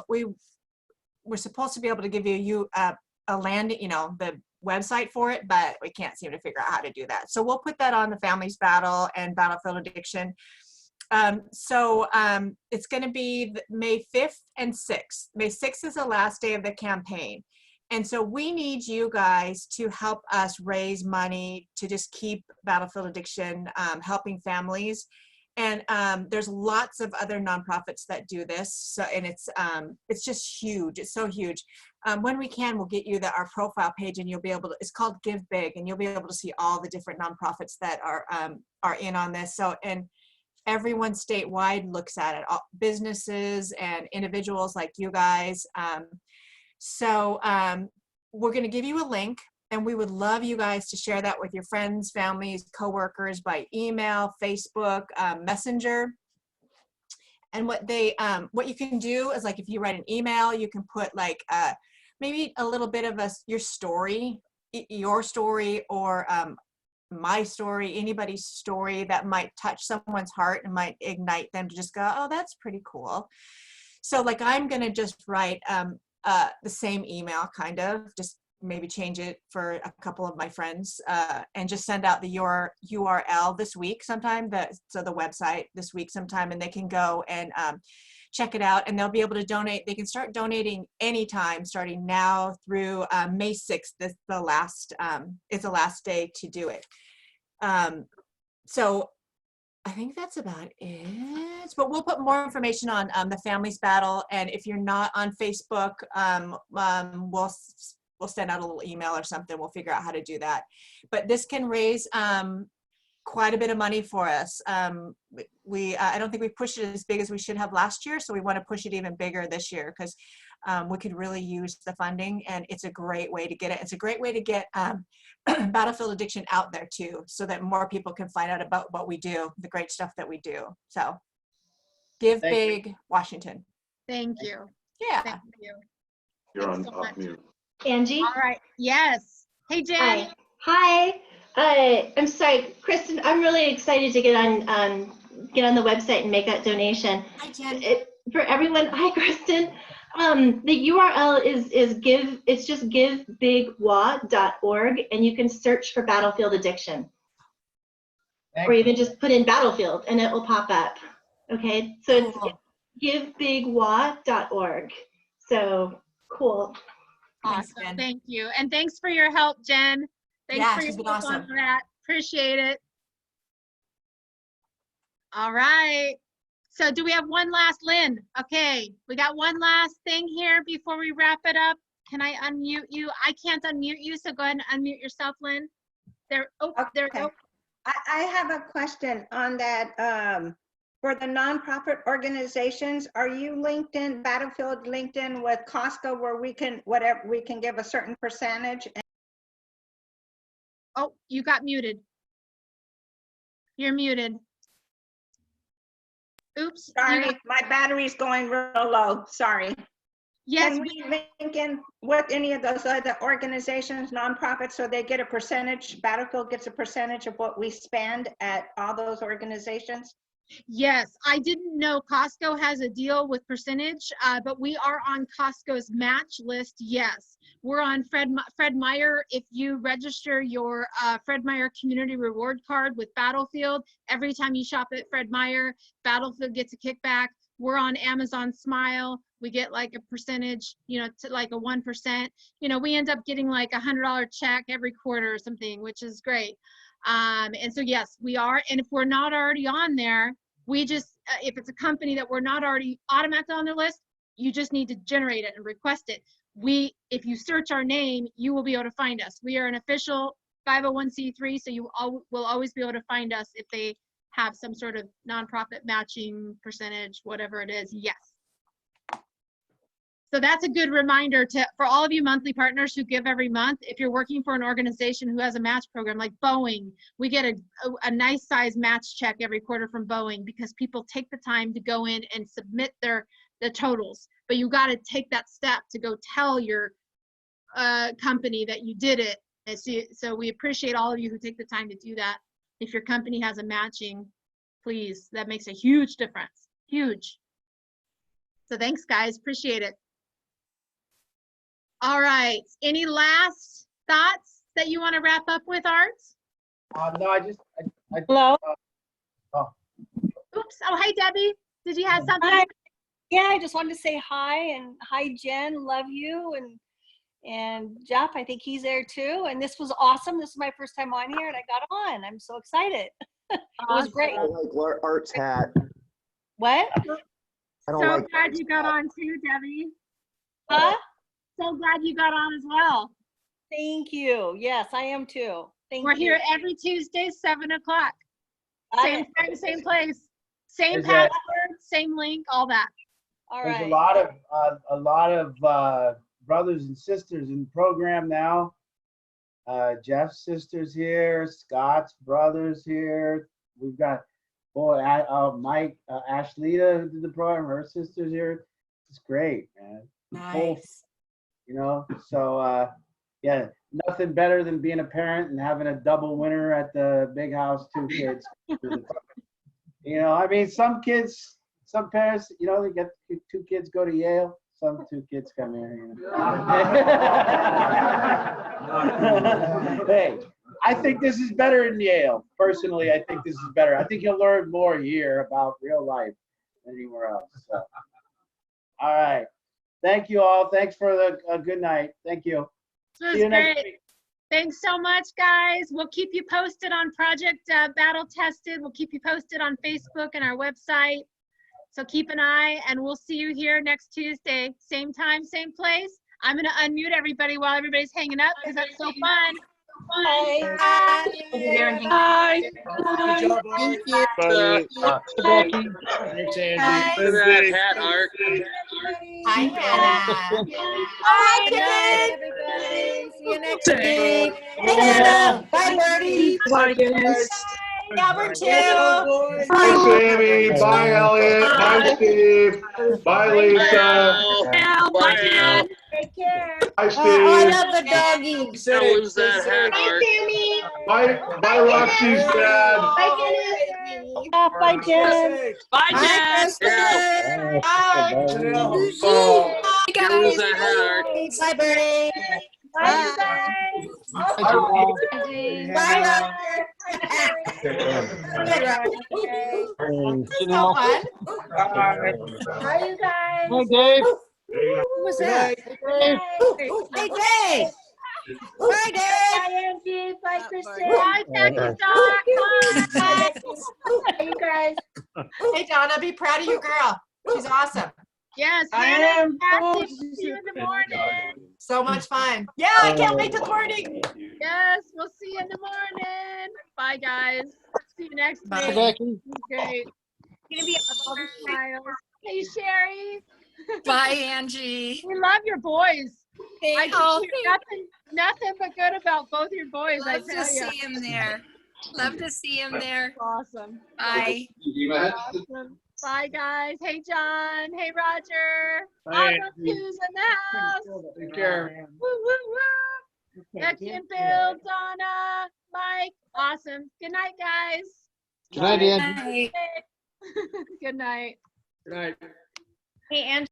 we're supposed to be able to give you a landing, you know, the website for it, but we can't seem to figure out how to do that. So we'll put that on the Families Battle and Battlefield Addiction. It's going to be May 5th and 6th. May 6th is the last day of the campaign. And so we need you guys to help us raise money to just keep Battlefield Addiction helping families. And there's lots of other nonprofits that do this. So, and it's just huge. It's so huge. When we can, we'll get you our profile page, and you'll be able to. It's called Give Big, and you'll be able to see all the different nonprofits that are in on this. So, and everyone statewide looks at it. All businesses and individuals like you guys. We're going to give you a link. And we would love you guys to share that with your friends, families, coworkers by email, Facebook, Messenger. And what you can do is, like, if you write an email, you can put like maybe a little bit of your story, or my story, anybody's story that might touch someone's heart and might ignite them to just go, oh, that's pretty cool. So like I'm going to just write the same email, kind of just maybe change it for a couple of my friends, and just send out the URL this week sometime, so the website this week sometime, and they can go and check it out, and they'll be able to donate. They can start donating anytime, starting now through May 6th. This the last is the last day to do it. So I think that's about it, but we'll put more information on the Families Battle, and if you're not on Facebook, we'll send out a little email or something. We'll figure out how to do that. But this can raise quite a bit of money for us. I don't think we pushed it as big as we should have last year, so we want to push it even bigger this year, because we could really use the funding, and it's a great way to get it. It's a great way to get Battlefield Addiction out there too, so that more people can find out about what we do, the great stuff that we do. So give Thank you. big, Washington. Thank you. Yeah. Thank you. You're Thanks on so much. off mute. Angie? All right. Yes. Hey, Jen. Hi. Hi. I'm sorry, Kristen, I'm really excited to get on the website and make that donation. Hi, Jen. For everyone, hi, Kristen. The URL it's just givebigwa.org, and you can search for Battlefield Addiction. Thank Or you. even just put in Battlefield and it will pop up. Okay, so it's Cool. givebigwa.org. So cool. Thanks, Awesome. Jen. Thank you. And thanks for your help, Jen. Thanks Yeah, for she's your been help on awesome. that. Appreciate it. All right. So do we have one last, Lynn? Okay, we got one last thing here before we wrap it up. Can I unmute you? I can't unmute you, so go ahead and unmute yourself, Lynn. There, oh, there, Okay. oh, I have a question on that. For the nonprofit organizations, are you LinkedIn, Battlefield LinkedIn with Costco, where we can give a certain percentage? oh, you got muted. You're muted. Oops. you Sorry, got- my battery's going real low. Sorry. Yes, Can we link in with any of those other organizations, nonprofits, so they get a percentage, Battlefield gets a percentage of what we spend at all those organizations? yes. I didn't know Costco has a deal with percentage, but we are on Costco's match list. Yes, we're on Fred Meyer. If you register your Fred Meyer Community Reward Card with Battlefield, every time you shop at Fred Meyer, Battlefield gets a kickback. We're on Amazon Smile. We get like a percentage, to like a 1%. We end up getting like $100 check every quarter or something, which is great. And so yes, we are. And if we're not already on there, we just, if it's a company that we're not already automatically on their list, you just need to generate it and request it. If you search our name, you will be able to find us. We are an official 501c3, so you will always be able to find us if they have some sort of nonprofit matching percentage, whatever it is. Yes. So that's a good reminder for all of you monthly partners who give every month. If you're working for an organization who has a match program like Boeing, we get a nice size match check every quarter from Boeing, because people take the time to go in and submit the totals. But you got to take that step to go tell your company that you did it. And so we appreciate all of you who take the time to do that. If your company has a matching, please, that makes a huge difference. Huge. So thanks, guys. Appreciate it. All right. Any last thoughts that you want to wrap up with, Arts? No, I Hello? Oops. Oh, hey, Debbie. Did you have something? Hi. Yeah, I just wanted to say hi, and hi, Jen, love you, and Jeff, I think he's there too. And this was awesome. This is my first time on here, and I got on. I'm so excited. It was great. I like Art's hat. What? I don't So like glad you got on too, Debbie. Huh? So glad you got on as well. Thank you. Yes, I am too. Thank We're you. here every Tuesday, 7 o'clock. Got Same it. time, same place. Same There's password, same link, all that. All There's right. a lot of brothers and sisters in the program now. Jeff's sister's here, Scott's brother's here. We've got Mike, Ashlita who did the program, her sister's here. It's great, man. Nice. So yeah, nothing better than being a parent and having a double winner at the big house, 2 kids. I mean, some parents, they get 2 kids go to Yale. some two kids come here. Yeah. Hey, I think this is better than Yale. Personally, I think this is better. I think you'll learn more here about real life than anywhere else. So. All right. Thank you all. Thanks for the good night. Thank you. This See was you next great. week. Thanks so much, guys. We'll keep you posted on Project Battle Tested. We'll keep you posted on Facebook and our website. So keep an eye, and we'll see you here next Tuesday. Same time, same place. I'm going to unmute everybody while everybody's hanging up because that's so fun. Bye. Bye. Good job, Art. Thanks, Andy. Look at that hat, Art. Hi, Hannah. Bye, Jen. everybody. See you next Hey, week. Hannah. Bye, Birdie. Bye, guys. Albert, too. Boys. Bye, Sammy. Bye, Elliot. Bye, Steve. Bye, Lisa. Bye, Al. Take care. Bye, I Steve. love the doggies. Don't lose that hat, Art. Bye, Roxy's dad. Bye, Jen. Bye, Jen. Yeah. Bye. Janelle. Don't lose that hat, Art. Bye, Birdie. Bye, guys. Bye, So fun. Bye, you guys. Who was that? Good Hey, Dave. Bye, Dave. Bye, Angie. Bye, Kristen. Bye, Jackie Doc. Bye. Bye, you guys. Hey, Donna, be proud of your girl. She's awesome. Yes, I Hannah am. and Cassie, we'll see you in the morning. So much fun. Yeah, I can't wait till the morning. Yes, we'll see you in the morning. Bye, guys. See you next Bye. week. Great. Gonna be all the smiles. Hey, Sherry. Bye, Angie. We love your boys. I Oh, can hear nothing but good about both your boys. I Love to tell you. see him there. Love to see him there. Awesome. Bye. Awesome. Bye, guys. Hey, John. Hey, Roger. Bye, Awesome Q's in the house. Take care. Woo, woo, woo. Becky and Bill, Donna, Mike. Awesome. Good night, guys. Good night, Andy. Good night. Good night. Hey, Angie.